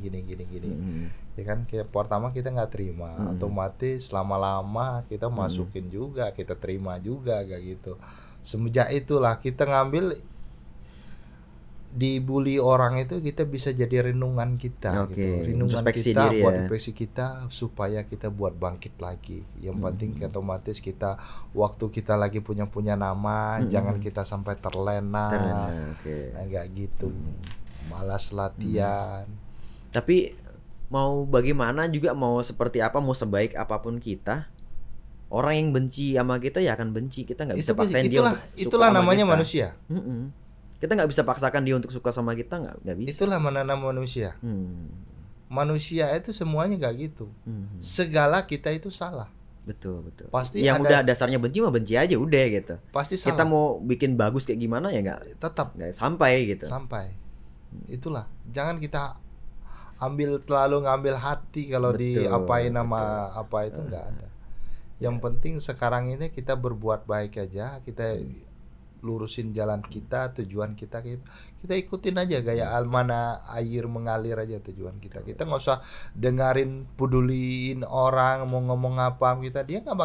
Ya kan pertama kita nggak terima, otomatis lama-lama kita masukin juga, kita terima juga kayak gitu. Semenjak itulah kita ngambil dibully orang itu kita bisa jadi renungan kita gitu. Renungan introspeksi kita diri buat ya. introspeksi kita supaya kita buat bangkit lagi. Yang penting otomatis kita waktu kita lagi punya nama, jangan kita sampai terlena. Kayak gitu. Malas latihan. Tapi mau bagaimana juga, mau seperti apa, mau sebaik apapun kita, orang yang benci sama kita ya akan benci. Kita nggak bisa paksain dia untuk suka itulah sama namanya kita. manusia. Kita nggak bisa paksakan dia untuk suka sama kita, nggak bisa. Itulah menanam manusia. Manusia itu semuanya nggak gitu. Segala kita itu salah. Betul. Pasti yang ada- udah dasarnya benci mah benci aja udah gitu. Pasti Kita salah. mau bikin bagus kayak gimana ya nggak Tetap sampai gitu. sampai. Itulah. Jangan kita terlalu ngambil hati kalau Betul, diapain sama apa itu nggak ada. Yang penting sekarang ini kita berbuat baik aja, kita lurusin jalan kita, tujuan kita ikutin aja gaya mana air mengalir aja tujuan kita. Kita nggak usah dengerin, peduliin orang mau ngomong apa kita, dia nggak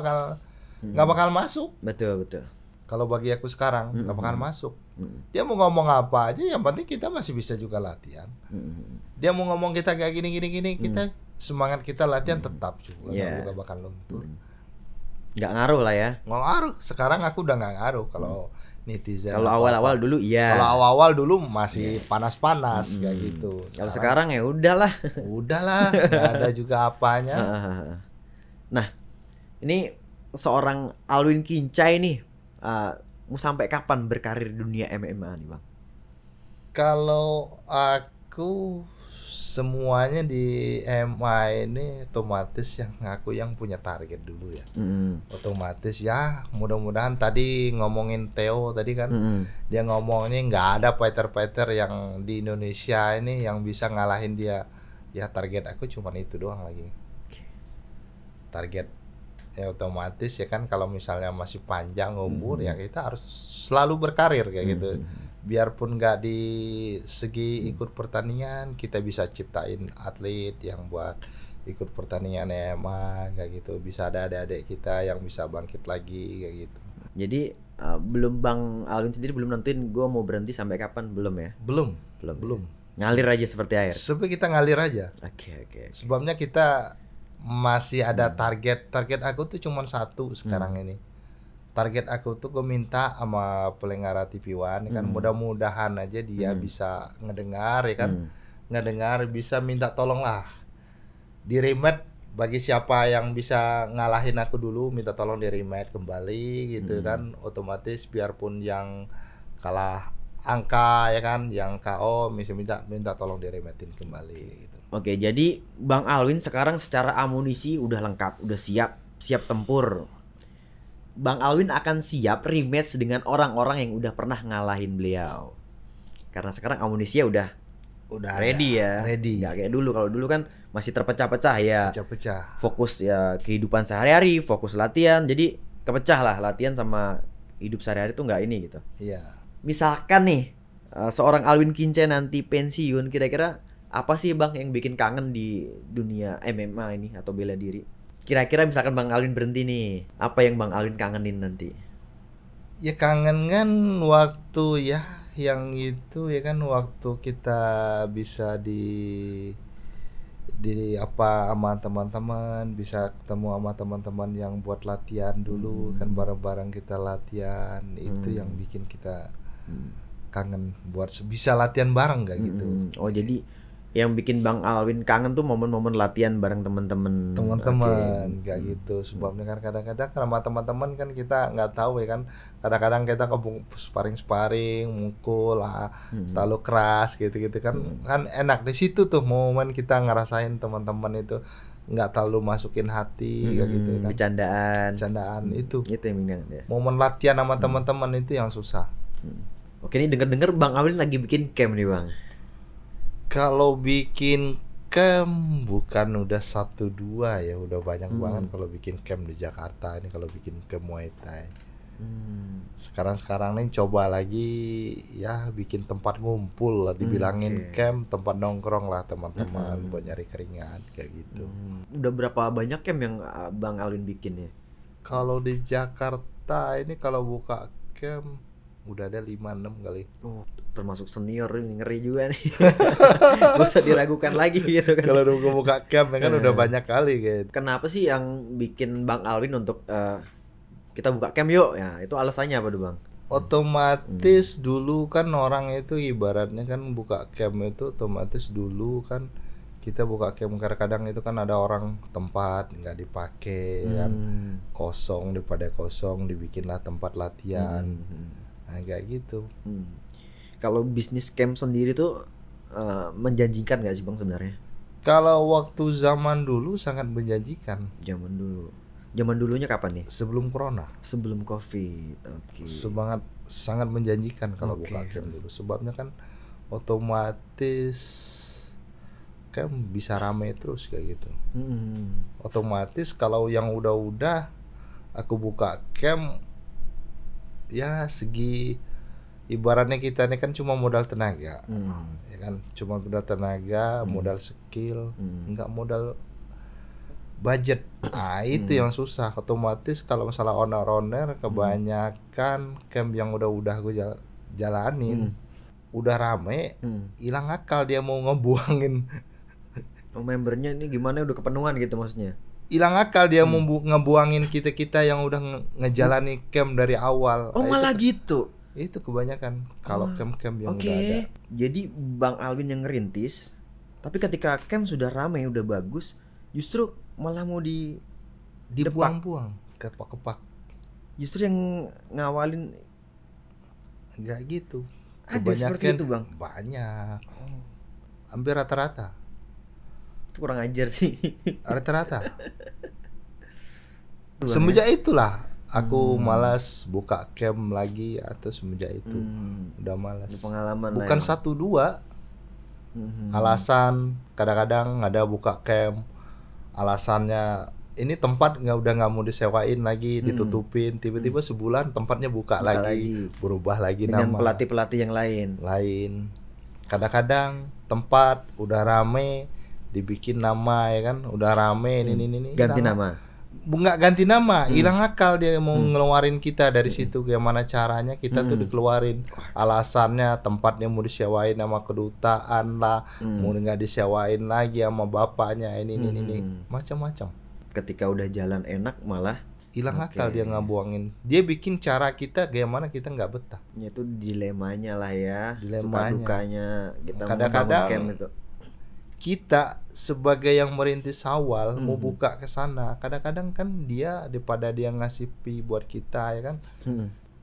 bakal masuk. Betul. Kalau bagi aku sekarang nggak bakal masuk. Dia mau ngomong apa aja, yang penting kita masih bisa juga latihan. Dia mau ngomong kita kayak gini, kita semangat kita latihan tetap juga, nggak bakal luntur. Nggak ngaruh lah ya. Nggak ngaruh. Sekarang aku udah nggak ngaruh kalau netizen. Kalau awal-awal dulu iya. Kalau awal dulu masih panas-panas kayak gitu. Kalau sekarang ya udahlah. Udahlah, nggak ada juga apanya. Nah, ini seorang Alwin Kincai nih, mau sampai kapan berkarir di dunia MMA nih bang? Kalau aku semuanya di MMA ini otomatis yang punya target dulu ya. Otomatis ya, mudah-mudahan tadi ngomongin Theo tadi kan, dia ngomongnya nggak ada fighter-fighter yang di Indonesia ini yang bisa ngalahin dia. Ya target aku cuma itu doang lagi. Target ya otomatis ya kan, kalau misalnya masih panjang umur ya kita harus selalu berkarir kayak gitu. Biarpun nggak di segi ikut pertandingan, kita bisa ciptain atlet yang buat ikut pertandingan MMA kayak gitu. Bisa ada adik-adik kita yang bisa bangkit lagi kayak gitu. Jadi belum Bang Alwin sendiri belum nentuin gue mau berhenti sampai kapan, belum ya? Belum. Ngalir aja seperti air. Sampai kita ngalir aja. Oke. Sebabnya kita masih ada target aku tuh cuma satu sekarang ini. Target aku tuh gue minta sama penyelenggara TV One kan, mudah-mudahan aja dia bisa ngedengar ya kan, ngedengar bisa minta tolong lah di remote bagi siapa yang bisa ngalahin aku dulu minta tolong di rematch kembali gitu kan, otomatis biarpun yang kalah angka ya kan, yang KO minta tolong di rematchin kembali gitu. Oke, jadi Bang Alwin sekarang secara amunisi udah lengkap, udah siap tempur. Bang Alwin akan siap rematch dengan orang-orang yang udah pernah ngalahin beliau. Karena sekarang amunisinya udah ready ya. Ready. Nggak kayak dulu. Kalau dulu kan masih terpecah-pecah ya. Pecah-pecah. Fokus ya kehidupan sehari-hari, fokus latihan. Jadi kepecah lah latihan sama hidup sehari-hari tuh nggak ini gitu. Iya. Misalkan nih seorang Alwin Kince nanti pensiun, kira-kira apa sih Bang yang bikin kangen di dunia MMA ini atau bela diri? Kira-kira misalkan Bang Alwin berhenti nih, apa yang Bang Alwin kangenin nanti? Ya kangen kan waktu ya yang itu ya kan, waktu kita bisa di apa sama teman-teman, bisa ketemu sama teman-teman yang buat latihan dulu kan, bareng-bareng kita latihan, itu yang bikin kita kangen buat bisa latihan bareng kayak gitu. Oh jadi yang bikin Bang Alwin kangen tuh momen-momen latihan bareng teman-teman. Kayak gitu. Sebabnya kan kadang-kadang sama teman-teman kan kita nggak tahu ya kan, kadang-kadang kita sparring mukul terlalu keras gitu-gitu kan. Kan enak di situ tuh momen kita ngerasain teman-teman itu nggak terlalu masukin hati kayak gitu kan. Bercandaan itu yang minang ya. momen latihan sama teman-teman itu yang susah. Oke, ini denger-denger Bang Alwin lagi bikin camp nih Bang. Kalau bikin camp bukan udah 1-2 ya, udah banyak banget kalau bikin camp di Jakarta ini, kalau bikin camp Muay Thai. Sekarang nih coba lagi ya bikin tempat ngumpul lah, dibilangin camp, tempat nongkrong lah teman-teman buat nyari keringat kayak gitu. Udah berapa banyak camp yang Bang Alwin bikin ya? Kalau di Jakarta ini kalau buka camp udah ada 5-6 kali. Oh, termasuk senior ini, ngeri juga nih. Gak usah diragukan lagi gitu kan. Kalau udah buka camp ya kan udah banyak kali gitu. Kenapa sih yang bikin Bang Alwin untuk kita buka camp yuk? Ya, itu alasannya apa tuh Bang? Otomatis dulu kan orang itu ibaratnya kan buka camp itu otomatis dulu kan kita buka camp, kadang itu kan ada orang tempat nggak dipakai kan, kosong, daripada kosong dibikinlah tempat latihan. Nah kayak gitu. Kalau bisnis camp sendiri tuh menjanjikan nggak sih Bang sebenarnya? Kalau waktu zaman dulu sangat menjanjikan. Zaman dulunya kapan nih? Sebelum corona. Sebelum COVID. Oke. Sangat menjanjikan kalau buka camp dulu. Sebabnya kan otomatis camp bisa rame terus kayak gitu. Otomatis kalau yang udah aku buka camp ya segi ibaratnya kita ini kan cuma modal tenaga, ya kan, cuma modal tenaga, modal skill, nggak modal budget. Itu yang susah. Otomatis kalau masalah owner kebanyakan camp yang udah gue jalanin udah rame, hilang akal dia mau ngebuangin. Membernya ini gimana udah kepenuhan gitu maksudnya? Hilang akal dia mau ngebuangin kita yang udah ngejalani camp dari awal. Oh malah gitu. Itu kebanyakan kalau camp-camp yang udah ada. Jadi Bang Alwin yang ngerintis, tapi ketika camp sudah ramai, udah bagus, justru malah mau dibuang-buang, kepak-kepak. Justru yang ngawalin enggak gitu. Ada seperti itu Bang? Banyak. Hampir rata-rata. Kurang ajar sih. Rata-rata. Semenjak itulah aku malas buka camp lagi, atau semenjak itu udah malas. Pengalaman bukan 1-2 alasan. Kadang-kadang ada buka camp alasannya ini tempat udah nggak mau disewain lagi, ditutupin, tiba-tiba sebulan tempatnya buka lagi, berubah lagi dengan nama, pelatih-pelatih yang lain. Kadang-kadang tempat udah rame dibikin nama ya kan, udah rame ini ganti nama. Nggak ganti nama, hilang akal dia mau ngeluarin kita dari situ. Gimana caranya kita tuh dikeluarin? Alasannya tempatnya mau disewain sama kedutaan lah, mau nggak disewain lagi sama bapaknya, ini macam-macam. Ketika udah jalan enak malah hilang akal dia ngebuangin. Dia bikin cara kita gimana kita nggak betah. Itu dilemanya lah ya. Dilemanya. Suka dukanya kita kadang-kadang camp itu. kita sebagai yang merintis awal mau buka ke sana, kadang-kadang kan dia daripada dia ngasih fee buat kita ya kan,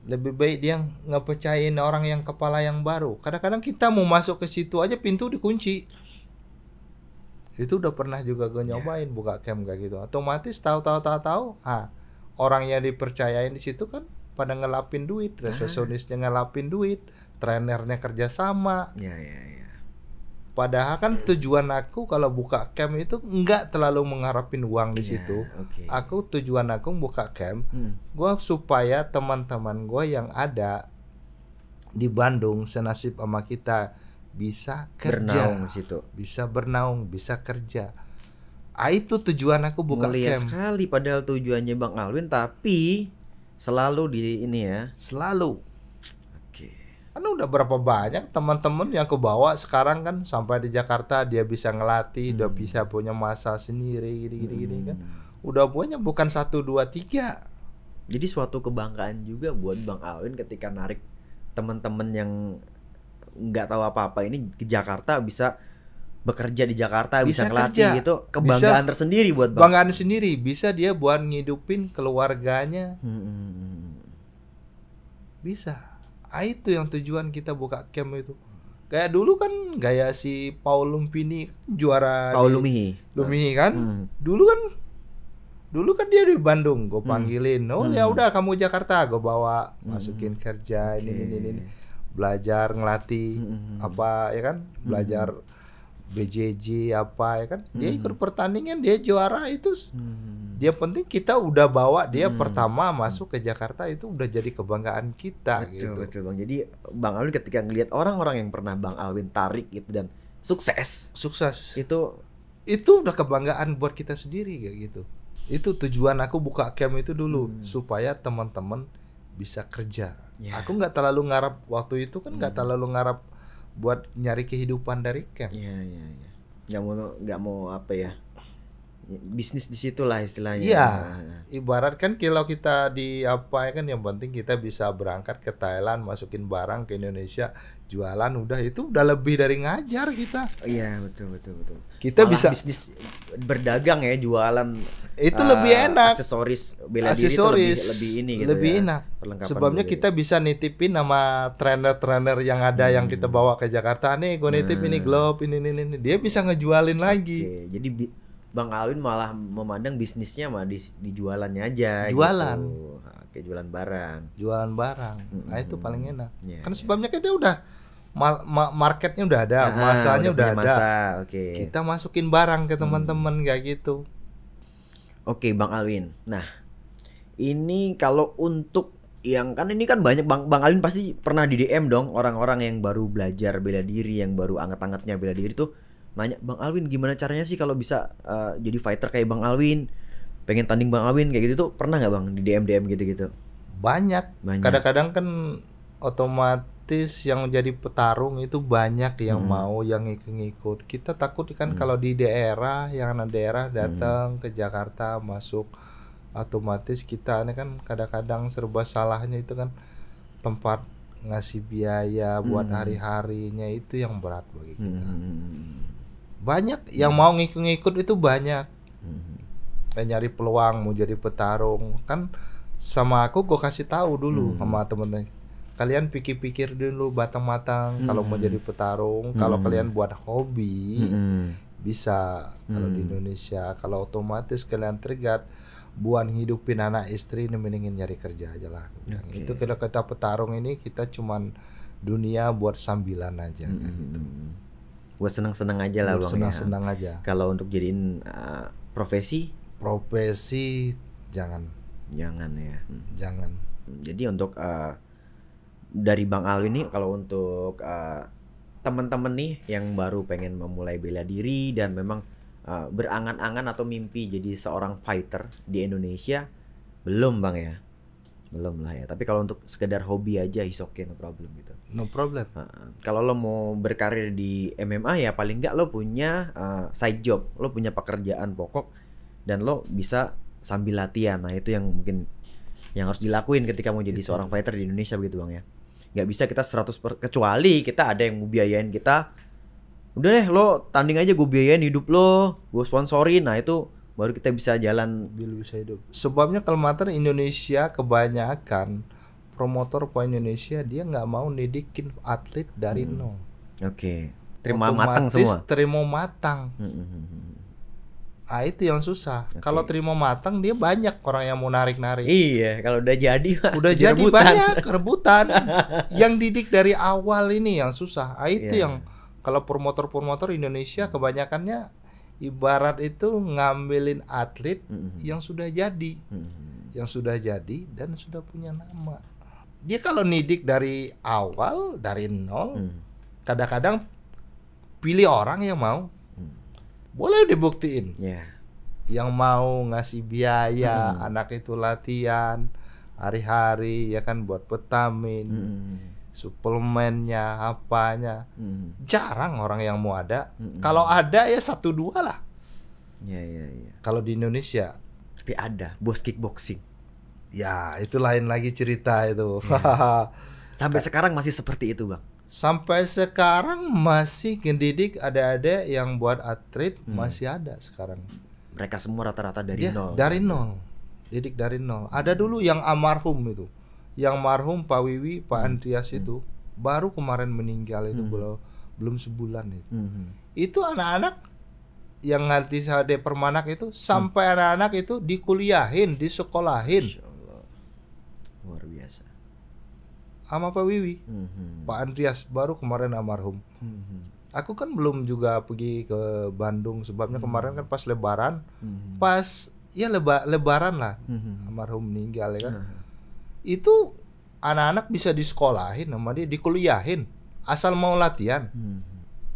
lebih baik dia ngepercayain orang yang kepala yang baru. Kadang-kadang kita mau masuk ke situ aja pintu dikunci. Itu udah pernah juga gue nyobain buka camp kayak gitu. Otomatis tahu orang yang dipercayain di situ kan pada ngelapin duit, resepsionisnya ngelapin duit, trenernya kerja sama. Ya. Padahal kan tujuan aku kalau buka camp itu enggak terlalu mengharapin uang di situ. Oke. Tujuan aku buka camp, gua supaya teman-teman gue yang ada di Bandung senasib sama kita bisa kerja, Bernaung di situ. bisa bernaung, bisa kerja. Itu tujuan aku buka Mulia camp. sekali padahal tujuannya Bang Alwin, tapi selalu di ini ya. Selalu. Oke. Kan udah berapa banyak teman-teman yang aku bawa sekarang kan sampai di Jakarta dia bisa ngelatih, udah bisa punya masa sendiri gini kan. Udah punya bukan 1 2 3. Jadi suatu kebanggaan juga buat Bang Alwin ketika narik teman-teman yang nggak tahu apa-apa ini ke Jakarta, bisa bekerja di Jakarta, bisa ngelatih kerja. gitu. Kebanggaan Bisa tersendiri buat Bang. Banggaan sendiri, bisa dia buat ngidupin keluarganya. Bisa. Itu yang tujuan kita buka camp itu. Kayak dulu kan gaya si Paul Lumpini juara Paul di Lumihi. kan. Dulu kan dia di Bandung, gue panggilin. Oh ya udah kamu Jakarta, gue bawa masukin kerja ini. Belajar ngelatih apa ya kan? Belajar BJJ apa ya kan? Dia ikut pertandingan, dia juara itu. Dia penting kita udah bawa dia pertama masuk ke Jakarta, itu udah jadi kebanggaan kita gitu. Betul Bang. Jadi Bang Alwin ketika ngelihat orang-orang yang pernah Bang Alwin tarik gitu dan sukses, Itu udah kebanggaan buat kita sendiri kayak gitu. Itu tujuan aku buka camp itu dulu supaya teman-teman bisa kerja. Aku nggak terlalu ngarap waktu itu kan, nggak terlalu ngarap buat nyari kehidupan dari camp. Iya. Nggak mau apa ya? Bisnis di situ lah istilahnya. Iya. Ibarat kan kalau kita di apa ya kan, yang penting kita bisa berangkat ke Thailand, masukin barang ke Indonesia, jualan, udah itu udah lebih dari ngajar kita. Iya, betul. Kita Malah bisa bisnis berdagang ya, jualan. Itu lebih enak. Aksesoris bela diri itu lebih ini gitu. Lebih ya. enak. Perlengkapan Sebabnya bela kita bisa nitipin sama trainer-trainer yang ada yang kita bawa ke Jakarta nih, gue nitip ini glove ini. Dia bisa ngejualin lagi. Oke, jadi Bang Alwin malah memandang bisnisnya mah di jualannya aja. Jualan. Gitu. Oke, jualan barang. Nah itu paling enak. Iya, Kan sebabnya kita udah marketnya udah ada, masanya udah punya ada. masa. Oke. Kita masukin barang ke teman-teman kayak gitu. Oke, Bang Alwin. Nah, ini kalau untuk yang kan ini kan banyak Bang Alwin pasti pernah di DM dong orang-orang yang baru belajar bela diri, yang baru anget-angetnya bela diri tuh nanya, Bang Alwin gimana caranya sih kalau bisa jadi fighter kayak Bang Alwin, pengen tanding Bang Alwin kayak gitu tuh, pernah nggak Bang di DM gitu-gitu? Banyak. Kadang-kadang kan otomatis yang jadi petarung itu banyak yang mau, yang ngikut. Kita takut kan kalau di daerah, yang anak daerah datang ke Jakarta masuk, otomatis kita ini kan kadang-kadang serba salahnya itu kan tempat ngasih biaya buat hari-harinya, itu yang berat bagi kita. Banyak yang mau ngikut-ngikut itu banyak. Kayak nyari peluang mau jadi petarung kan. Sama aku gue kasih tahu dulu sama temen-temen, kalian pikir-pikir dulu matang-matang kalau mau jadi petarung. Kalau kalian buat hobi bisa. Kalau di Indonesia, kalau otomatis kalian terlibat buat hidupin anak istri, ini mendingin nyari kerja aja lah. Itu kalau kita petarung ini kita cuman dunia buat sambilan aja gitu. Buat senang-senang aja lah Bang. Senang-senang aja. Kalau untuk jadiin profesi jangan ya. Jangan. Jadi untuk dari Bang Alwin nih, kalau untuk teman-teman nih yang baru pengen memulai bela diri dan memang berangan-angan atau mimpi jadi seorang fighter di Indonesia, belum Bang ya? Belum lah ya. Tapi kalau untuk sekedar hobi aja is okay, no problem gitu. No problem. Kalau lo mau berkarir di MMA ya paling nggak lo punya side job, lo punya pekerjaan pokok dan lo bisa sambil latihan. Nah itu yang mungkin yang harus dilakuin ketika mau jadi seorang fighter di Indonesia begitu Bang ya. Nggak bisa kita 100%, kecuali kita ada yang mau biayain kita Udah deh lo tanding aja, gue biayain hidup lo, gue sponsorin. Nah itu baru kita bisa jalan. Bisa hidup. Sebabnya kalau mater Indonesia kebanyakan promotor poin Indonesia dia nggak mau nidikin atlet dari nol. Oke. Terima matang semua. Terima matang. Ah itu yang susah. Kalau terima matang dia banyak orang yang mau narik-narik. Iya, kalau udah jadi Udah jadi banyak rebutan. Yang didik dari awal ini yang susah. Ah itu yang kalau promotor-promotor Indonesia kebanyakannya ibarat itu ngambilin atlet yang sudah jadi. Yang sudah jadi dan sudah punya nama. Dia kalau nidik dari awal, dari nol, kadang-kadang pilih orang yang mau. Boleh dibuktiin. Yang mau ngasih biaya anak itu latihan hari-hari ya kan, buat vitamin, suplemennya, apanya. Jarang orang yang mau ada. Kalau ada ya 1-2 lah. Kalau di Indonesia. Tapi ada bos kickboxing. Ya itu lain lagi cerita itu. Sampai sekarang masih seperti itu, Bang. Sampai sekarang masih ngedidik ada yang buat atlet, masih ada sekarang. Mereka semua rata-rata dari nol. Dari nol. Didik dari nol. Ada dulu yang almarhum itu. Yang marhum Pak Wiwi, Pak Andreas itu baru kemarin meninggal itu belum sebulan itu. Itu anak-anak yang ngerti HD Permanak itu sampai anak-anak itu dikuliahin, disekolahin. Masya Allah. Luar biasa. Sama Pak Wiwi, Pak Andreas baru kemarin almarhum. Aku kan belum juga pergi ke Bandung sebabnya kemarin kan pas Lebaran, Lebaran lah, almarhum meninggal ya kan. Itu anak-anak bisa disekolahin sama dia, dikuliahin, asal mau latihan.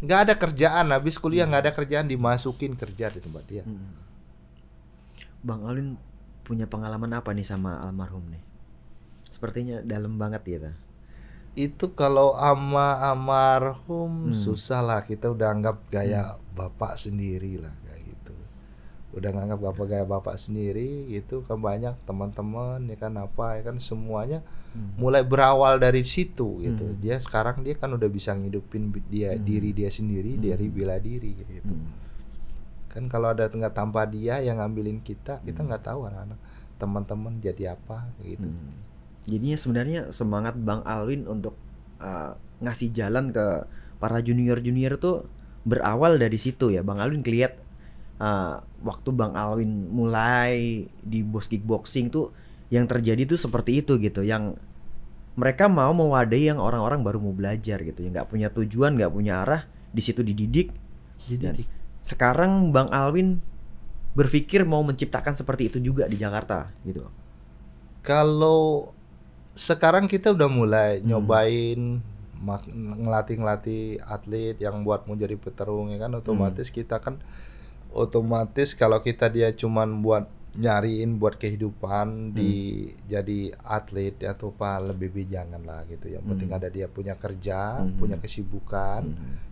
Nggak ada kerjaan, habis kuliah nggak ada kerjaan, dimasukin kerja di tempat dia. Bang Alwin punya pengalaman apa nih sama almarhum nih? Sepertinya dalam banget gitu. Itu kalau ama almarhum susah lah, kita udah anggap gaya bapak sendiri lah kayak gitu. Udah nganggap gaya bapak sendiri gitu kan, banyak teman-teman ya kan apa ya kan semuanya mulai berawal dari situ gitu. Dia sekarang dia kan udah bisa ngidupin diri dia sendiri dari bela diri gitu. Kan kalau ada nggak tanpa dia yang ngambilin kita nggak tahu anak-anak teman-teman jadi apa gitu. Jadinya sebenarnya semangat Bang Alwin untuk ngasih jalan ke para junior-junior tuh berawal dari situ ya. Bang Alwin kelihat waktu Bang Alwin mulai di Bos Kickboxing tuh yang terjadi tuh seperti itu gitu. Yang mereka mau mewadahi yang orang-orang baru mau belajar gitu, yang nggak punya tujuan, nggak punya arah, di situ dididik. Dan sekarang Bang Alwin berpikir mau menciptakan seperti itu juga di Jakarta gitu. Kalau sekarang kita udah mulai nyobain ngelatih atlet yang buat mau jadi petarung ya kan, otomatis kita kan kalau kita dia cuman buat nyariin buat kehidupan di jadi atlet atau apa, lebih jangan lah gitu. Yang penting ada dia punya kerja, punya kesibukan.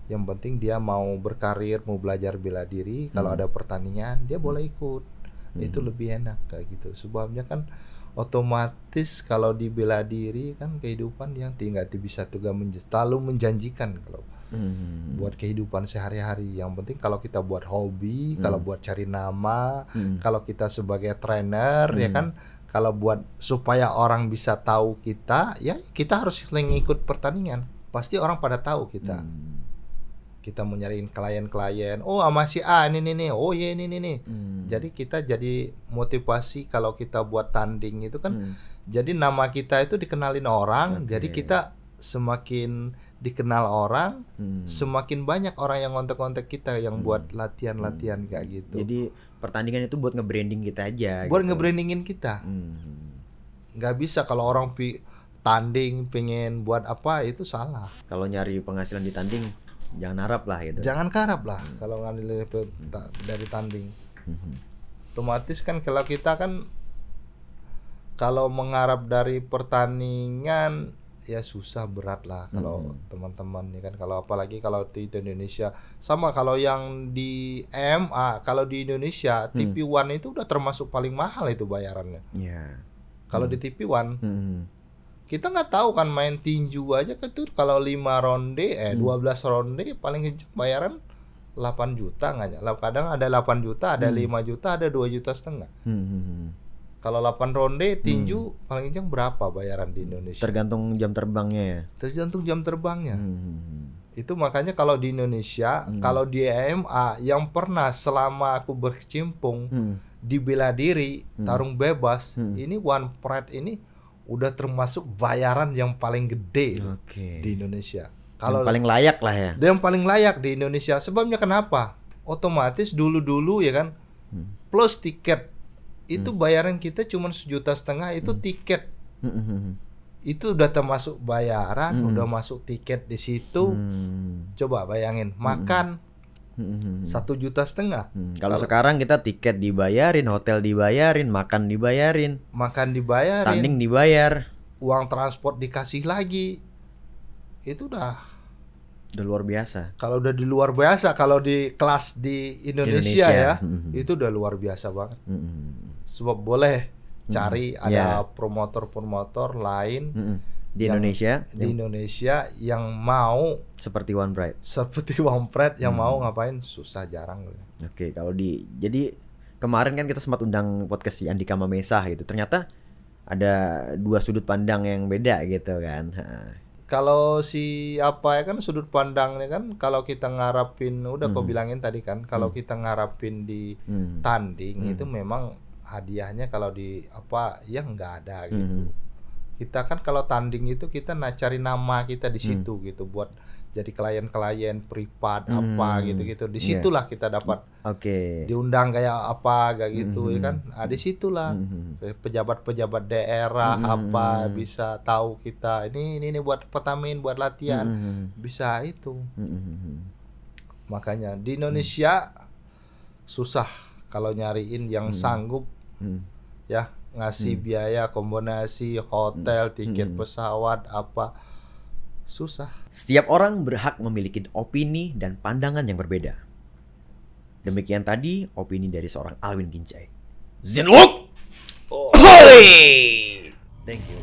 Yang penting dia mau berkarir, mau belajar bela diri. Kalau ada pertandingan dia boleh ikut. Itu lebih enak kayak gitu. Sebabnya kan otomatis kalau di bela diri kan kehidupan yang tidak bisa terlalu menjanjikan kalau buat kehidupan sehari-hari. Yang penting kalau kita buat hobi, kalau buat cari nama, kalau kita sebagai trainer ya kan, kalau buat supaya orang bisa tahu kita, ya kita harus sering ikut pertandingan. Pasti orang pada tahu kita. Kita mau nyariin klien-klien, oh sama si A ini nih, oh iya ini nih. Jadi kita jadi motivasi kalau kita buat tanding itu kan, jadi nama kita itu dikenalin orang, jadi kita semakin dikenal orang, semakin banyak orang yang kontak-kontak kita yang buat latihan-latihan kayak gitu. Jadi pertandingan itu buat nge-branding kita aja. Buat gitu. nge-brandingin kita. Nggak bisa kalau orang tanding pengen buat apa, itu salah. Kalau nyari penghasilan di tanding, jangan harap lah gitu. Jangan harap lah kalau ngambil dari tanding. Otomatis kan kalau kita kan kalau mengharap dari pertandingan ya susah, berat lah kalau teman-teman ya kan. Kalau apalagi kalau di Indonesia sama, kalau yang di MMA, kalau di Indonesia TV One itu udah termasuk paling mahal itu bayarannya. Iya. Kalau di TV One kita nggak tahu kan main tinju aja kan tuh kalau 5 ronde 12 ronde paling kenceng bayaran 8 juta nggak ya? Kadang ada 8 juta, ada 5 juta, ada 2,5 juta. Kalau 8 ronde tinju paling kenceng berapa bayaran di Indonesia? Tergantung jam terbangnya ya. Tergantung jam terbangnya. Itu makanya kalau di Indonesia, kalau di MMA yang pernah selama aku berkecimpung di bela diri, tarung bebas, ini One Pride ini udah termasuk bayaran yang paling gede di Indonesia. Kalau yang paling layak lah ya. Yang paling layak di Indonesia. Sebabnya kenapa? Otomatis dulu ya kan, plus tiket itu bayaran kita cuma 1,5 juta itu tiket. Itu udah termasuk bayaran, udah masuk tiket di situ. Coba bayangin, makan 1,5 juta. Kalau sekarang kita tiket dibayarin, hotel dibayarin, makan dibayarin, tanding dibayar, uang transport dikasih lagi. Itu udah luar biasa. Kalau udah di luar biasa, kalau di kelas di Indonesia ya, itu udah luar biasa banget. Sebab boleh cari ada promotor lain di Indonesia yang mau seperti One Pride yang mau ngapain, susah jarang. Oke, jadi kemarin kan kita sempat undang podcast si Andika Mamesah gitu. Ternyata ada 2 sudut pandang yang beda gitu kan. Kalau kan sudut pandangnya kan, kalau kita ngarapin kau bilangin tadi kan, kalau kita ngarapin di tanding itu memang hadiahnya kalau di ya nggak ada gitu. Kita kan kalau tanding itu kita cari nama kita di situ gitu, buat jadi klien-klien privat gitu. Disitulah kita dapat diundang kayak apa gitu ya kan. Di situlah pejabat-pejabat daerah bisa tahu kita ini buat pertamin, buat latihan, bisa itu. Makanya di Indonesia susah kalau nyariin yang sanggup ya ngasih biaya kombinasi hotel, tiket pesawat susah. Setiap orang berhak memiliki opini dan pandangan yang berbeda. Demikian tadi opini dari seorang Alwin Ginjai. Zenwook! Thank you.